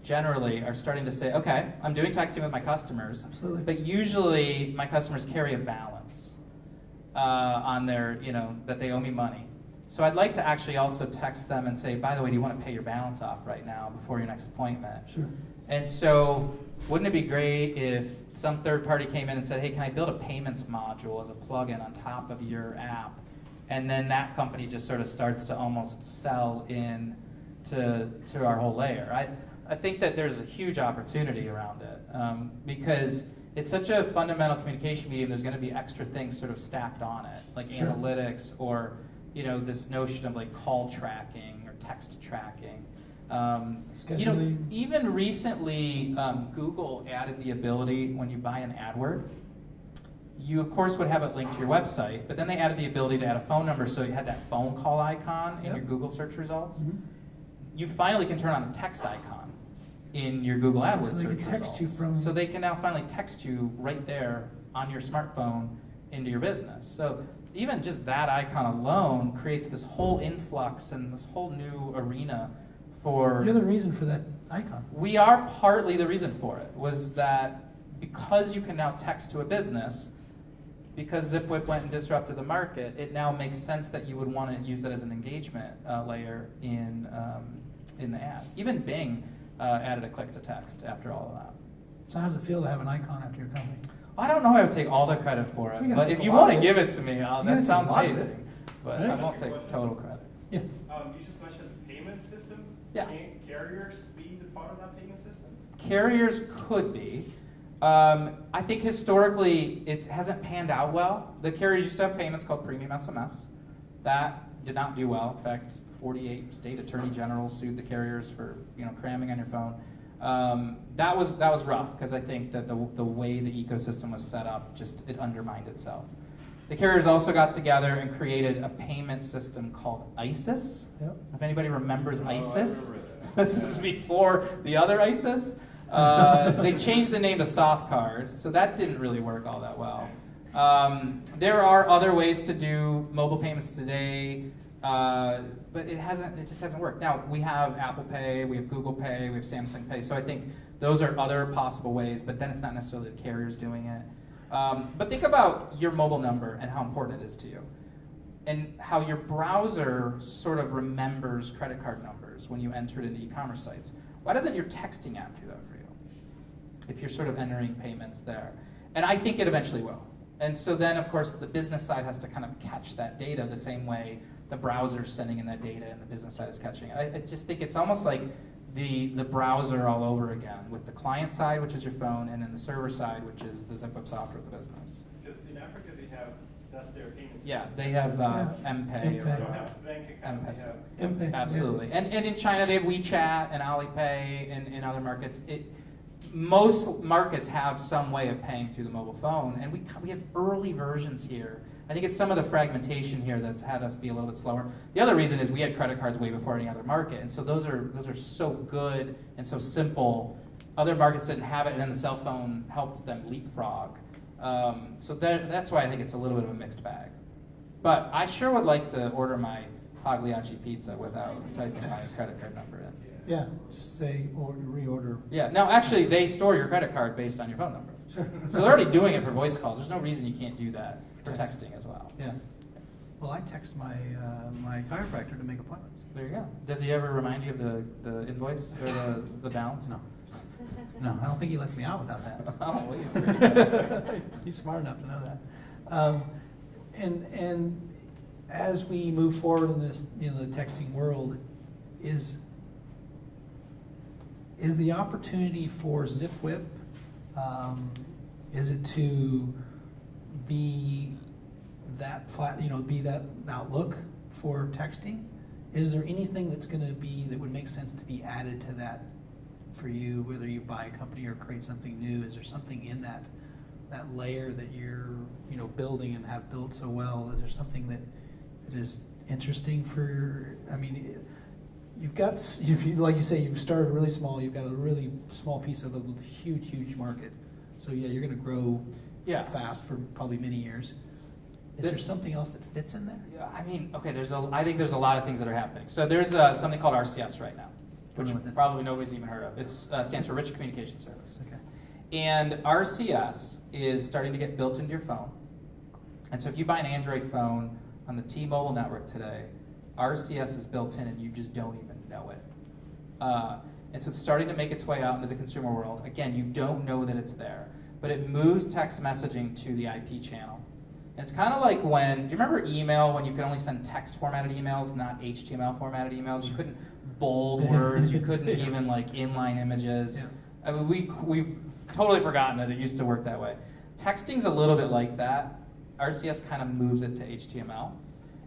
A: generally are starting to say, okay, I'm doing texting with my customers,
B: absolutely,
A: but usually my customers carry a balance on their, that they owe me money. So I'd like to actually also text them and say, by the way, do you want to pay your balance off right now before your next appointment?
B: Sure.
A: And so wouldn't it be great if some third party came in and said, hey, can I build a payments module as a plugin on top of your app? And then that company just sort of starts to almost sell in to our whole layer. I think that there's a huge opportunity around it because it's such a fundamental communication medium. There's going to be extra things sort of stacked on it, like analytics or this notion of like call tracking or text tracking. Even recently, Google added the ability when you buy an AdWord, you of course would have it linked to your website, but then they added the ability to add a phone number, so you had that phone call icon in your Google search results. Mm-hmm. You finally can turn on a text icon in your Google AdWords search results. So they can now finally text you right there on your smartphone into your business. So even just that icon alone creates this whole influx and this whole new arena for...
B: You're the reason for that icon.
A: We are partly the reason for it, was that because you can now text to a business, because Zipwhip went and disrupted the market, it now makes sense that you would want to use that as an engagement layer in the ads. Even Bing added a click to text after all of that.
B: So how does it feel to have an icon after your company?
A: I don't know if I would take all the credit for it, but if you want to give it to me, that sounds amazing. But I won't take total credit.
C: Yeah. You just mentioned the payment system.
A: Yeah.
C: Can carriers be the part of that payment system?
A: Carriers could be. I think historically it hasn't panned out well. The carriers used to have payments called premium SMS. That did not do well. In fact, 48 state attorney generals sued the carriers for cramming on your phone. That was rough because I think that the way the ecosystem was set up, it undermined itself. The carriers also got together and created a payment system called ISIS. Yep. If anybody remembers ISIS, this is before the other ISIS. They changed the name to SoftCard, so that didn't really work all that well. There are other ways to do mobile payments today, but it just hasn't worked. Now, we have Apple Pay, we have Google Pay, we have Samsung Pay, so I think those are other possible ways, but then it's not necessarily the carriers doing it. But think about your mobile number and how important it is to you, and how your browser sort of remembers credit card numbers when you enter it into e-commerce sites. Why doesn't your texting app do that for you if you're sort of entering payments there? And I think it eventually will. And so then, of course, the business side has to kind of catch that data the same way the browser's sending in that data and the business side is catching it. I just think it's almost like the browser all over again, with the client side, which is your phone, and then the server side, which is the Zipwhip software of the business.
C: Because in Africa that's their payment system.
A: Yeah, they have M-Pay.
C: They don't have bank accounts, they have
B: M-Pay.
A: Absolutely. And in China, they have WeChat and Alipay, and in other markets. Most markets have some way of paying through the mobile phone, and we have early versions here. I think it's some of the fragmentation here that's had us be a little bit slower. The other reason is we had credit cards way before any other market, and so those are so good and so simple. Other markets didn't have it, and then the cell phone helped them leapfrog. So that's why I think it's a little bit of a mixed bag. But I sure would like to order my Pagliacci pizza without typing my credit card number in.
B: Yeah, just say or reorder.
A: Yeah, no, actually, they store your credit card based on your phone number.
B: Sure.
A: So they're already doing it for voice calls. There's no reason you can't do that for texting as well.
B: Yeah. Well, I text my my chiropractor to make appointments.
A: There you go. Does he ever remind you of the invoice or the balance?
B: No. No, I don't think he lets me out without that.
A: Oh, well, he's pretty good.
B: He's smart enough to know that. And as we move forward in this, the texting world, is the opportunity for Zipwhip, is it to be that be that outlook for texting? Is there anything that's going to be that would make sense to be added to that for you, whether you buy a company or create something new? Is there something in that layer that you're building and have built so well? Is there something that is interesting for you've got, like you say, you've started really small. You've got a really small piece of a huge market. So yeah, you're going to grow fast for probably many years. Is there something else that fits in there?
A: Yeah, okay. I think there's a lot of things that are happening. So there's something called RCS right now, which probably nobody's even heard of. It stands for Rich Communication Service.
B: Okay.
A: And RCS is starting to get built into your phone. And so if you buy an Android phone on the T-Mobile network today, RCS is built in and you just don't even know it. And so it's starting to make its way out into the consumer world. Again, you don't know that it's there, but it moves text messaging to the IP channel. And it's kind of like do you remember email when you could only send text formatted emails, not HTML formatted emails? You couldn't bold words, you couldn't even inline images. Yeah. We've totally forgotten that it used to work that way. Texting's a little bit like that. RCS kind of moves it to HTML.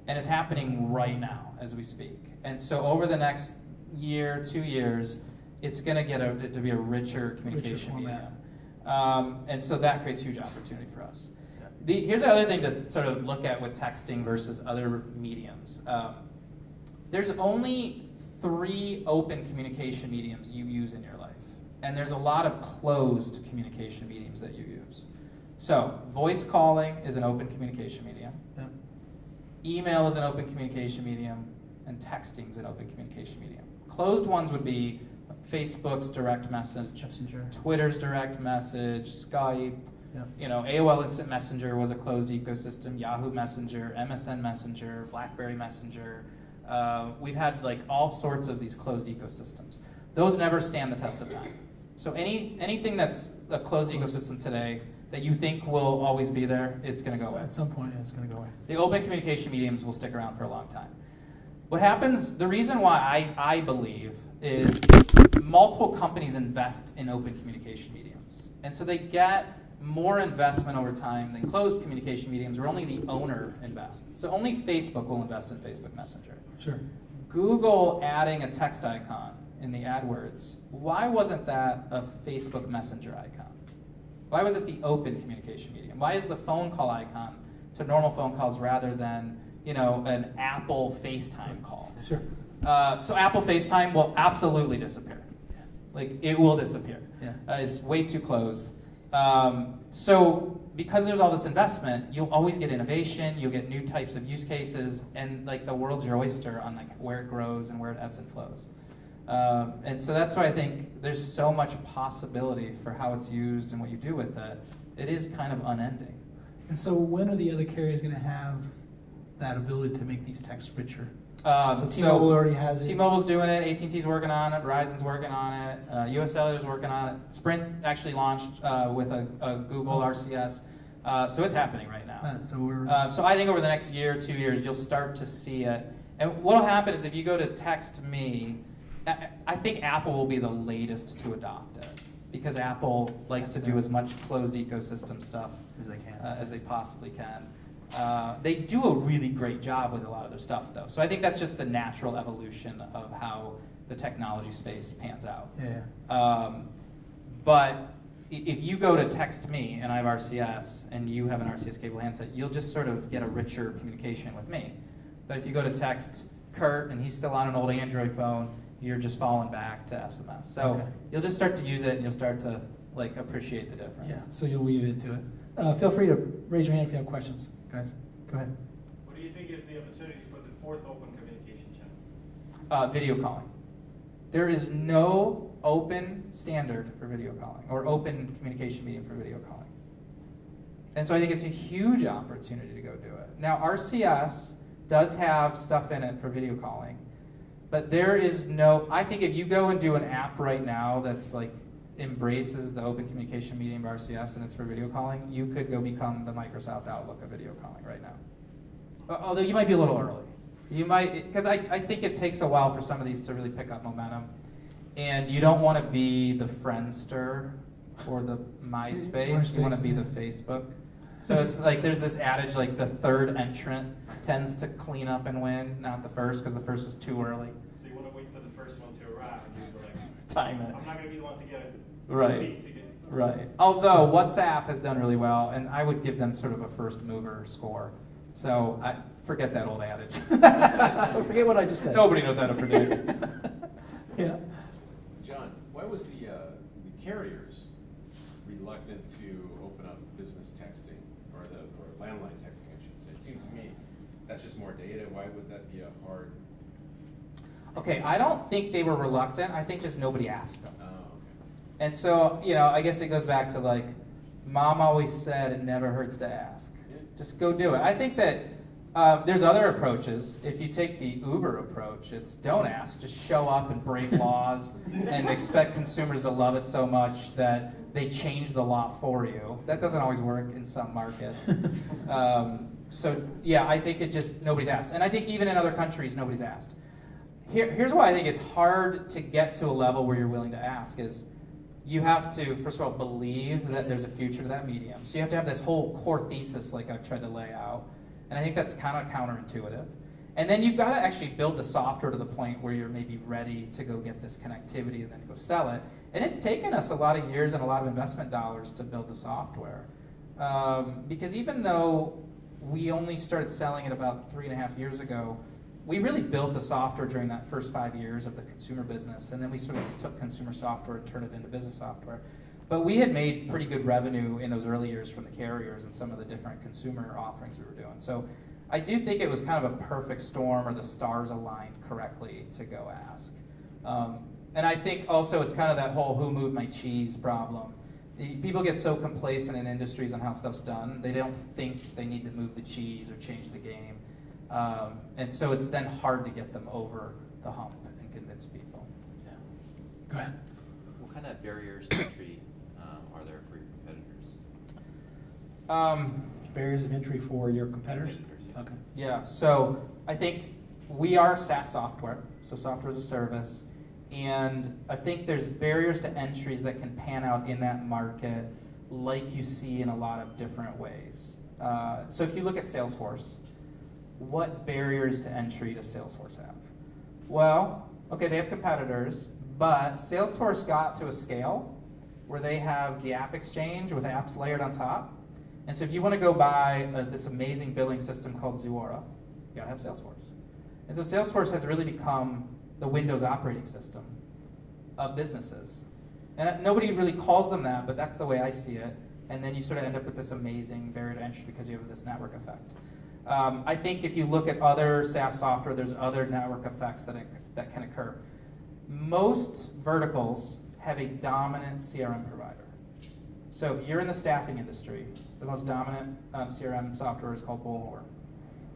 A: And it's happening right now as we speak. And so over the next year, 2 years, it's going to get it to be a richer communication medium. And so that creates huge opportunity for us. Yeah. Here's the other thing to sort of look at with texting versus other mediums. There's only 3 open communication mediums you use in your life. And there's a lot of closed communication mediums that you use. So voice calling is an open communication medium. Yeah. Email is an open communication medium, and texting is an open communication medium. Closed ones would be Facebook's direct message, Messenger. Twitter's direct message, Skype. Yeah. AOL Instant Messenger was a closed ecosystem. Yahoo Messenger, MSN Messenger, BlackBerry Messenger. We've had all sorts of these closed ecosystems. Those never stand the test of time. So anything that's a closed ecosystem today that you think will always be there, it's going to go away.
B: At some point, it's going to go away.
A: The open communication mediums will stick around for a long time. What happens, the reason why I believe is multiple companies invest in open communication mediums. And so they get more investment over time than closed communication mediums where only the owner invests. So only Facebook will invest in Facebook Messenger.
B: Sure.
A: Google adding a text icon in the AdWords, why wasn't that a Facebook Messenger icon? Why was it the open communication medium? Why is the phone call icon to normal phone calls rather than an Apple FaceTime call?
B: Sure.
A: So Apple FaceTime will absolutely disappear. It will disappear.
B: Yeah.
A: It's way too closed. So because there's all this investment, you'll always get innovation, you'll get new types of use cases, and like the world's your oyster on like where it grows and where it ebbs and flows. And so that's why I think there's so much possibility for how it's used and what you do with it. It is kind of unending.
B: And so when are the other carriers going to have that ability to make these texts richer?
A: So
B: T-Mobile already has it.
A: T-Mobile's doing it, AT&T's working on it, Verizon's working on it, US Cellular's working on it. Sprint actually launched with a Google RCS, so it's happening right now. So I think over the next year, 2 years, you'll start to see it. And what'll happen is if you go to Text Me, I think Apple will be the latest to adopt it because Apple likes to do as much closed ecosystem stuff as they possibly can. They do a really great job with a lot of their stuff, though. So I think that's just the natural evolution of how the technology space pans out.
B: Yeah.
A: But if you go to Text Me and I have RCS and you have an RCS cable handset, you'll just sort of get a richer communication with me. But if you go to Text Kurt and he's still on an old Android phone, you're just falling back to SMS. So you'll just start to use it and you'll start to like appreciate the difference.
B: Yeah, so you'll weave into it. Feel free to raise your hand if you have questions, guys. Go ahead.
C: What do you think is the opportunity for the fourth open communication channel?
A: Video calling. There is no open standard for video calling or open communication medium for video calling. And so I think it's a huge opportunity to go do it. Now RCS does have stuff in it for video calling, but there is no, I think if you go and do an app right now that's like embraces the open communication medium of RCS and it's for video calling, you could go become the Microsoft Outlook of video calling right now. Although you might be a little early. You might, because I think it takes a while for some of these to really pick up momentum. And you don't want to be the Friendster or the MySpace, you want to be the Facebook. So it's like there's this adage like the third entrant tends to clean up and win, not the first, because the first is too early.
C: So you want to wait for the first one to arrive and you're like,
A: time it.
C: I'm not going to be the one to get it.
A: Right. Right. Although WhatsApp has done really well, and I would give them sort of a first mover score. So I forget that old adage.
B: Forget what I just said.
A: Nobody knows how to predict.
B: Yeah.
D: John, why was the carriers reluctant to open up business texting or landline texting, I should say? It seems to me that's just more data. Why would that be a hard?
A: Okay, I don't think they were reluctant. I think just nobody asked them.
D: Oh, okay.
A: And so, you know, I guess it goes back to like, Mom always said it never hurts to ask.
D: Yeah.
A: Just go do it. I think that there's other approaches. If you take the Uber approach, it's don't ask, just show up and break laws and expect consumers to love it so much that they change the law for you. That doesn't always work in some markets. So yeah, I think it just, nobody's asked. And I think even in other countries, nobody's asked. Here's why I think it's hard to get to a level where you're willing to ask is you have to, first of all, believe that there's a future to that medium. So you have to have this whole core thesis like I've tried to lay out. And I think that's kind of counterintuitive. And then you've got to actually build the software to the point where you're maybe ready to go get this connectivity and then go sell it. And it's taken us a lot of years and a lot of investment dollars to build the software. Because even though we only started selling it about 3.5 years ago, we really built the software during that first 5 years of the consumer business, and then we sort of just took consumer software and turned it into business software. But we had made pretty good revenue in those early years from the carriers and some of the different consumer offerings we were doing. So I do think it was kind of a perfect storm, or the stars aligned correctly to go ask. And I think also it's kind of that whole who moved my cheese problem. People get so complacent in industries on how stuff's done, they don't think they need to move the cheese or change the game. And so it's then hard to get them over the hump and convince people.
B: Yeah. Go ahead.
E: What kind of barriers to entry are there for your competitors?
B: Barriers of entry for your competitors?
E: Yeah.
B: Okay.
A: Yeah, so I think we are SaaS software, so software as a service, and I think there's barriers to entries that can pan out in that market like you see in a lot of different ways. So if you look at Salesforce, what barriers to entry does Salesforce have? Well, okay, they have competitors, but Salesforce got to a scale where they have the app exchange with apps layered on top. And so if you want to go buy this amazing billing system called Zuora, you got to have Salesforce. And so Salesforce has really become the Windows operating system of businesses. And nobody really calls them that, but that's the way I see it. and then you sort of end up with this amazing barrier to entry because you have this network effect. I think if you look at other SaaS software, there's other network effects that can occur. Most verticals have a dominant CRM provider. So if you're in the staffing industry, the most dominant CRM software is called Bullhorn.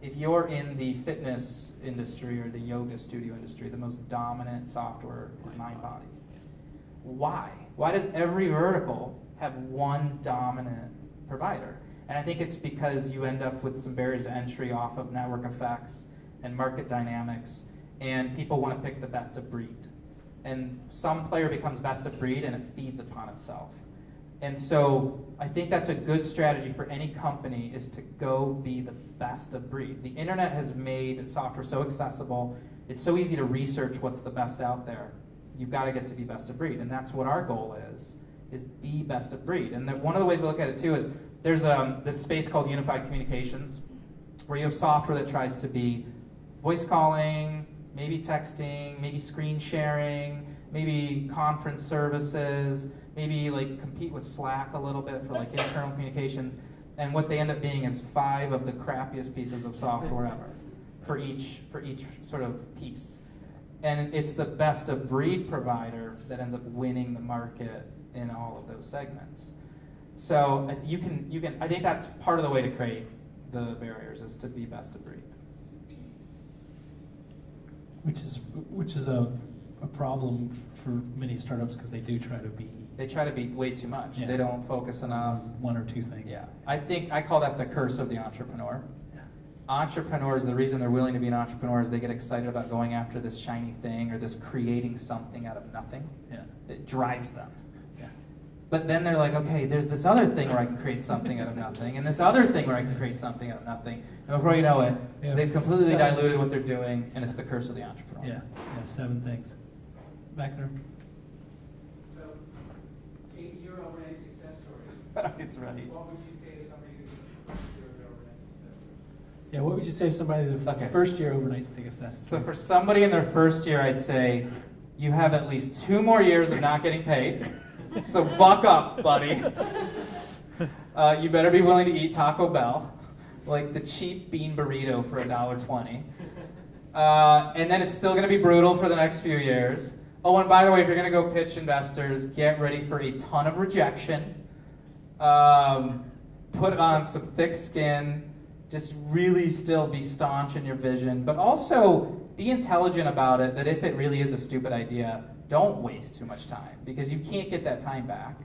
A: If you're in the fitness industry or the yoga studio industry, the most dominant software is MindBody. Why? Why does every vertical have one dominant provider? And I think it's because you end up with some barriers to entry off of network effects and market dynamics, and people want to pick the best of breed. And some player becomes best of breed and it feeds upon itself. And so I think that's a good strategy for any company, is to go be the best of breed. The internet has made software so accessible. It's so easy to research what's the best out there. You've got to get to be best of breed. And that's what our goal is be best of breed. And one of the ways to look at it too is there's this space called unified communications, where you have software that tries to be voice calling, maybe texting, maybe screen sharing, maybe conference services, maybe like compete with Slack a little bit for like internal communications. And what they end up being is 5 of the crappiest pieces of software ever for each sort of piece. And it's the best of breed provider that ends up winning the market in all of those segments. So you can. I think that's part of the way to create the barriers, is to be best of breed.
B: Which is a problem for many startups, because they do try to be.
A: They try to be way too much.
B: Yeah.
A: They don't focus enough.
B: One or two things.
A: Yeah, I call that the curse of the entrepreneur.
B: Yeah.
A: Entrepreneurs, the reason they're willing to be an entrepreneur is they get excited about going after this shiny thing or this creating something out of nothing.
B: Yeah.
A: It drives them.
B: Yeah.
A: But then they're like, okay, there's this other thing where I can create something out of nothing, and this other thing where I can create something out of nothing. And before you know it,
B: Yeah.
A: they've completely diluted what they're doing, and it's the curse of the entrepreneur.
B: Yeah. 7 things. Back there.
F: So, your overnight success story.
A: It's right.
F: What would you say to somebody who's in the first year of their overnight success story?
B: Yeah, what would you say to somebody the
A: Okay.
B: first year overnight success?
A: So for somebody in their first year, I'd say you have at least 2 more years of not getting paid. So buck up, buddy. You better be willing to eat Taco Bell, like the cheap bean burrito for $1.20. And then it's still going to be brutal for the next few years. Oh, and by the way, if you're going to go pitch investors, get ready for a ton of rejection. Put on some thick skin. Just really still be staunch in your vision, but also be intelligent about it, that if it really is a stupid idea, don't waste too much time, because you can't get that time back.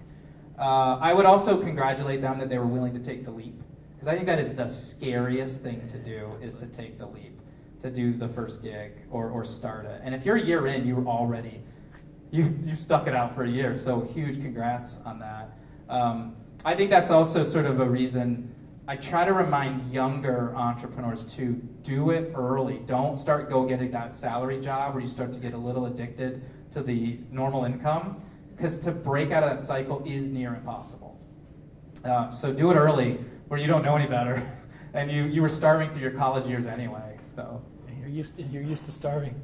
A: I would also congratulate them that they were willing to take the leap, because I think that is the scariest thing to do, is to take the leap, to do the first gig or start it. And if you're a year in, you've stuck it out for a year, so huge congrats on that. I think that's also sort of a reason I try to remind younger entrepreneurs to do it early. Don't start getting that salary job where you start to get a little addicted to the normal income, because to break out of that cycle is near impossible. So do it early, where you don't know any better, and you were starving through your college years anyway. So
B: You're used to starving.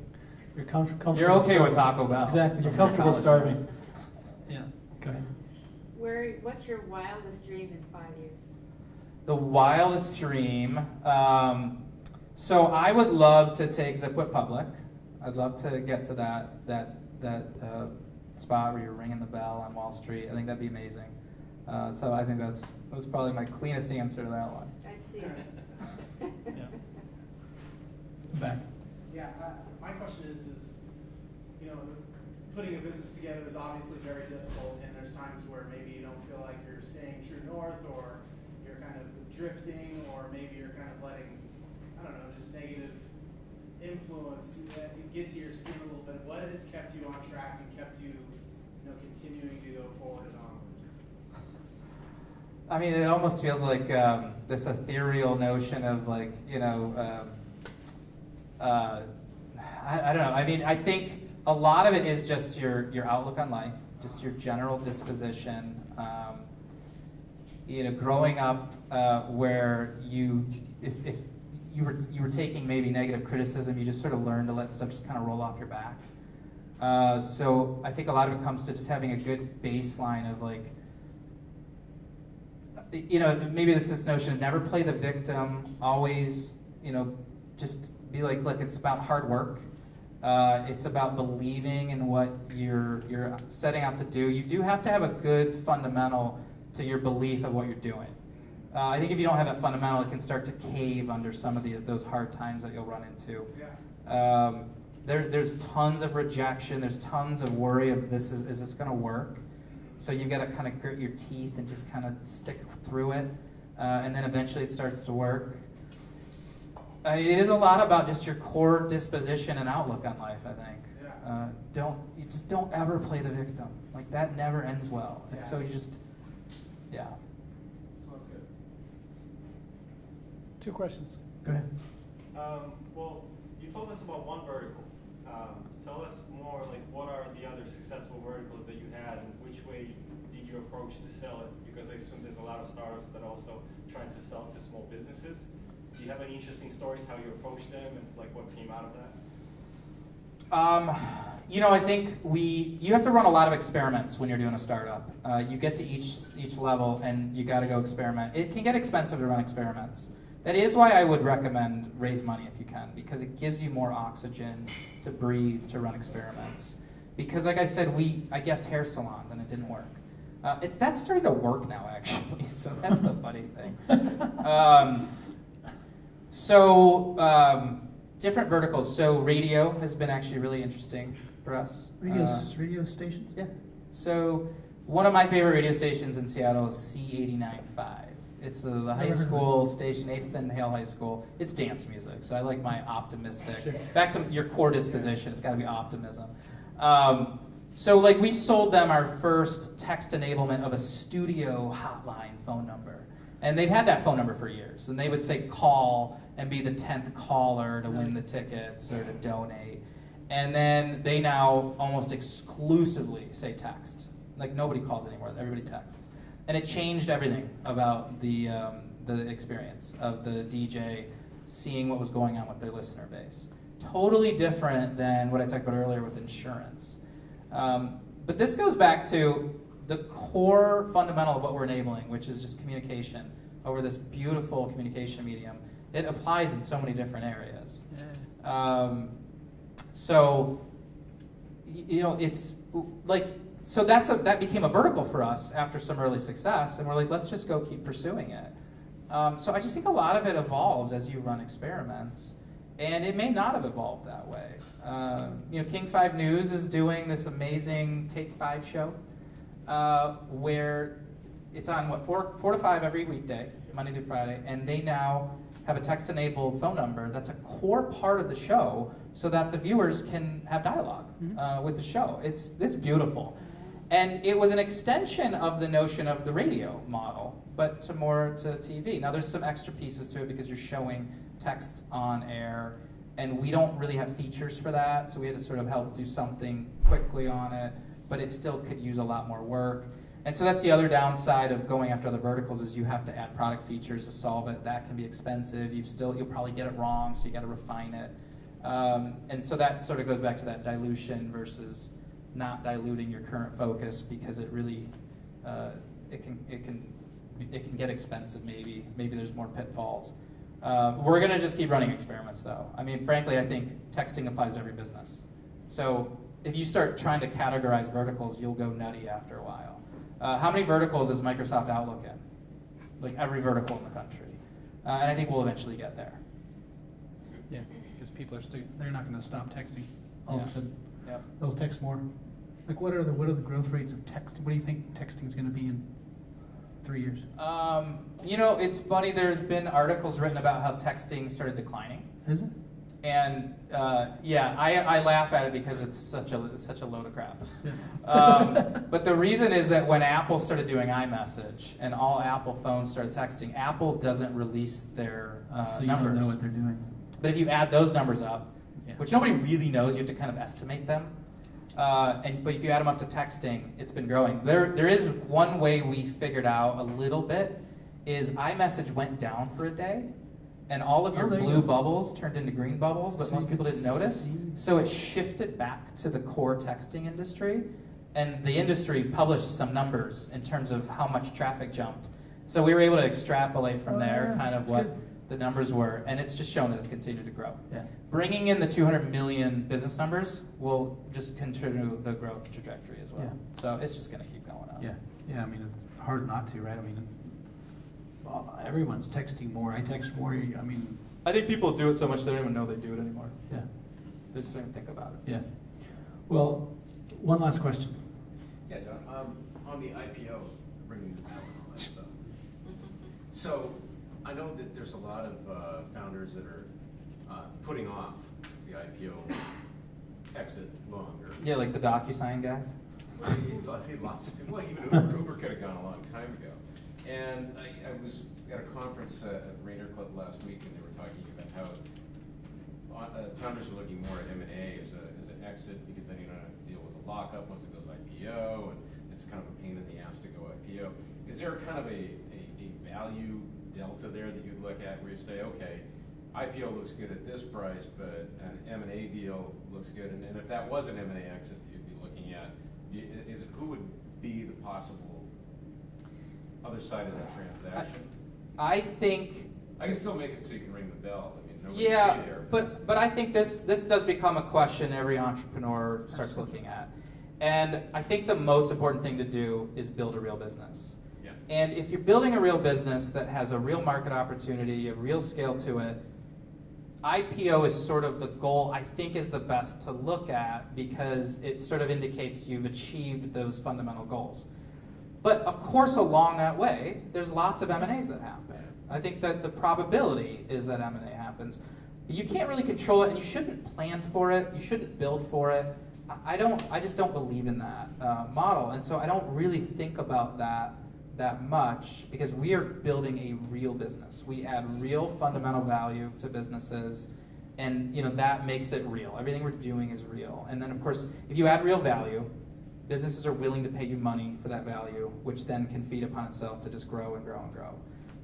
B: You're comfortable.
A: you're okay with
B: starving.
A: Taco Bell.
B: Exactly. You're comfortable
A: College
B: starving.
A: years.
B: Yeah. Go ahead.
G: What's your wildest dream in 5 years?
A: The wildest dream. So I would love to take Zipwhip public. I'd love to get to that spot where you're ringing the bell on Wall Street. I think that'd be amazing. So I think that's probably my cleanest answer to that one.
G: I see it.
B: Yeah. Back.
C: Yeah, my question is, putting a business together is obviously very difficult, and there's times where maybe you don't feel like you're staying true north, or you're kind of drifting, or maybe you're kind of letting, I don't know, just negative influence get to your skin a little bit. What has kept you on track and kept you, continuing to go forward and onward?
A: I mean, it almost feels like this ethereal notion of like, I don't know. I mean, I think a lot of it is just your outlook on life, just your general disposition. Growing up where if you were taking maybe negative criticism, you just sort of learned to let stuff just kind of roll off your back. So I think a lot of it comes to just having a good baseline of like maybe this notion of never play the victim, always, just be like, look, it's about hard work. It's about believing in what you're setting out to do. You do have to have a good fundamental to your belief of what you're doing. I think if you don't have that fundamental, it can start to cave under some of those hard times that you'll run into.
C: Yeah.
A: There's tons of rejection. There's tons of worry of is this going to work? So you've got to kind of grit your teeth and just kind of stick through it, and then eventually it starts to work. It is a lot about just your core disposition and outlook on life, I think.
C: Yeah.
A: Don't ever play the victim. Like, that never ends well. And
C: Yeah.
A: so you just, yeah.
C: Well, that's good.
B: 2 questions. Go ahead.
F: Well, you told us about one vertical. Tell us more, like, what are the other successful verticals that you had, and which way did you approach to sell it? Because I assume there's a lot of startups that also trying to sell to small businesses. Do you have any interesting stories how you approached them and like what came out of that?
A: I think you have to run a lot of experiments when you're doing a startup. You get to each level and you got to go experiment. It can get expensive to run experiments. That is why I would recommend raise money if you can, because it gives you more oxygen to breathe to run experiments. Because like I said, I guessed hair salons and it didn't work. That's starting to work now, actually, so that's the funny thing. Different verticals. So radio has been actually really interesting for us.
B: Radio stations?
A: Yeah. So one of my favorite radio stations in Seattle is C89.5. It's the high school station, 8th and Hale High School. It's dance music, so I like my optimistic.
B: Sure.
A: Back to your core disposition, it's got to be optimism. We sold them our first text enablement of a studio hotline phone number. And they've had that phone number for years. And they would say call and be the 10th caller to win the tickets or to donate. And then they now almost exclusively say text. Like, nobody calls anymore, everybody texts. And it changed everything about the experience of the DJ seeing what was going on with their listener base. Totally different than what I talked about earlier with insurance. But this goes back to the core fundamental of what we're enabling, which is just communication over this beautiful communication medium. It applies in so many different areas. It's like, so that became a vertical for us after some early success, and we're like, let's just go keep pursuing it. So I just think a lot of it evolves as you run experiments, and it may not have evolved that way. King 5 News is doing this amazing Take 5 show, where it's on 4 to 5 every weekday, Monday through Friday, and they now have a text-enabled phone number that's a core part of the show, so that the viewers can have dialogue with the show. It's beautiful, and it was an extension of the notion of the radio model, but to TV. Now there's some extra pieces to it because you're showing texts on air, and we don't really have features for that, so we had to sort of help do something quickly on it, but it still could use a lot more work. And so that's the other downside of going after other verticals, is you have to add product features to solve it. That can be expensive. You'll probably get it wrong, so you got to refine it. And so that sort of goes back to that dilution versus not diluting your current focus, because it really it can get expensive. Maybe there's more pitfalls. We're going to just keep running experiments, though. I mean, frankly, I think texting applies to every business. So if you start trying to categorize verticals, you'll go nutty after a while. How many verticals is Microsoft Outlook in? Like every vertical in the country. And I think we'll eventually get there.
B: Yeah, because people they're not going to stop texting all of a sudden.
A: Yep.
B: They'll text more. Like, what are the growth rates of text? What do you think texting is going to be in 3 years?
A: It's funny. There's been articles written about how texting started declining.
B: Is it?
A: And I laugh at it because it's such a load of crap.
B: Yeah.
A: But the reason is that when Apple started doing iMessage and all Apple phones started texting, Apple doesn't release their
B: So you
A: numbers.
B: don't know what they're doing.
A: But if you add those numbers up,
B: Yeah.
A: which nobody really knows, you have to kind of estimate them. But if you add them up to texting, it's been growing. There is one way we figured out a little bit is iMessage went down for a day, and all of your
B: there you
A: blue
B: go.
A: bubbles turned into green bubbles, but
B: So
A: most
B: you
A: people
B: could
A: didn't notice.
B: see-
A: So it shifted back to the core texting industry, and the industry published some numbers in terms of how much traffic jumped. So we were able to extrapolate from
B: Oh,
A: there
B: yeah,
A: kind of
B: that's
A: what
B: good.
A: the numbers were, and it's just shown that it's continued to grow.
B: Yeah.
A: Bringing in the 200 million business numbers will just continue the growth trajectory as well.
B: Yeah.
A: So it's just going to keep going up.
B: Yeah, yeah. I mean, it's hard not to, right? I mean, everyone's texting more. I text more. I mean,
A: I think people do it so much they don't even know they do it anymore.
B: yeah,
A: They just don't even think about it.
B: yeah. Well, one last question.
D: Yeah, John, on the IPO, bringing the power and all that stuff. So I know that there's a lot of founders that are putting off the IPO exit longer.
A: Yeah, like the DocuSign guys.
D: I think lots of people, even Uber could have gone a long time ago. And I was at a conference at the Rainer Club last week, and they were talking about how founders are looking more at M&A as an exit, because then you don't have to deal with the lockup once it goes IPO, and it's kind of a pain in the ass to go IPO. Is there kind of a value delta there that you'd look at where you say, okay, IPO looks good at this price, but an M&A deal looks good, and if that was an M&A exit that you'd be looking at, who would be the possible other side of that transaction?
A: I think.
D: I can still make it so you can ring the bell. I mean, nobody
A: Yeah,
D: will be there.
A: but I think this does become a question every entrepreneur starts looking at. And I think the most important thing to do is build a real business.
D: Yeah.
A: And if you're building a real business that has a real market opportunity, a real scale to it, IPO is sort of the goal I think is the best to look at, because it sort of indicates you've achieved those fundamental goals. But of course, along that way, there's lots of M&As that happen. I think that the probability is that M&A happens. You can't really control it, and you shouldn't plan for it. You shouldn't build for it. I just don't believe in that model, and so I don't really think about that much, because we are building a real business. We add real fundamental value to businesses, and that makes it real. Everything we're doing is real. And then, of course, if you add real value, businesses are willing to pay you money for that value, which then can feed upon itself to just grow and grow and grow.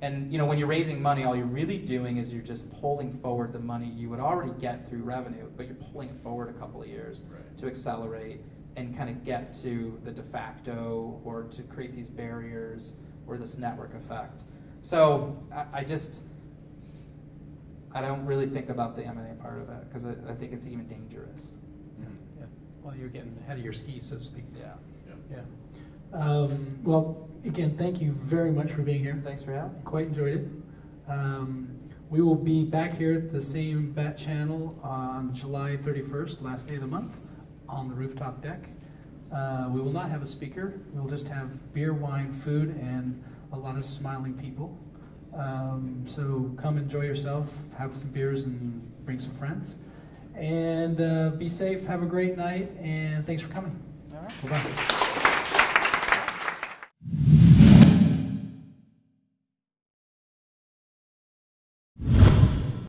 A: And when you're raising money, all you're really doing is you're just pulling forward the money you would already get through revenue, but you're pulling it forward a couple of years to accelerate and kind of get to the de facto, or to create these barriers or this network effect. So I don't really think about the M&A part of it, because I think it's even dangerous.
B: Yeah. Well, you're getting ahead of your skis, so to speak.
A: Yeah.
B: Well, again, thank you very much for being here.
A: Thanks for having me.
B: Quite enjoyed it. We will be back here at the same bat channel on July 31st, last day of the month, on the rooftop deck. We will not have a speaker. We'll just have beer, wine, food, and a lot of smiling people. So come enjoy yourself, have some beers, and bring some friends. And be safe, have a great night, and thanks for coming.
A: All right.
B: Bye-bye.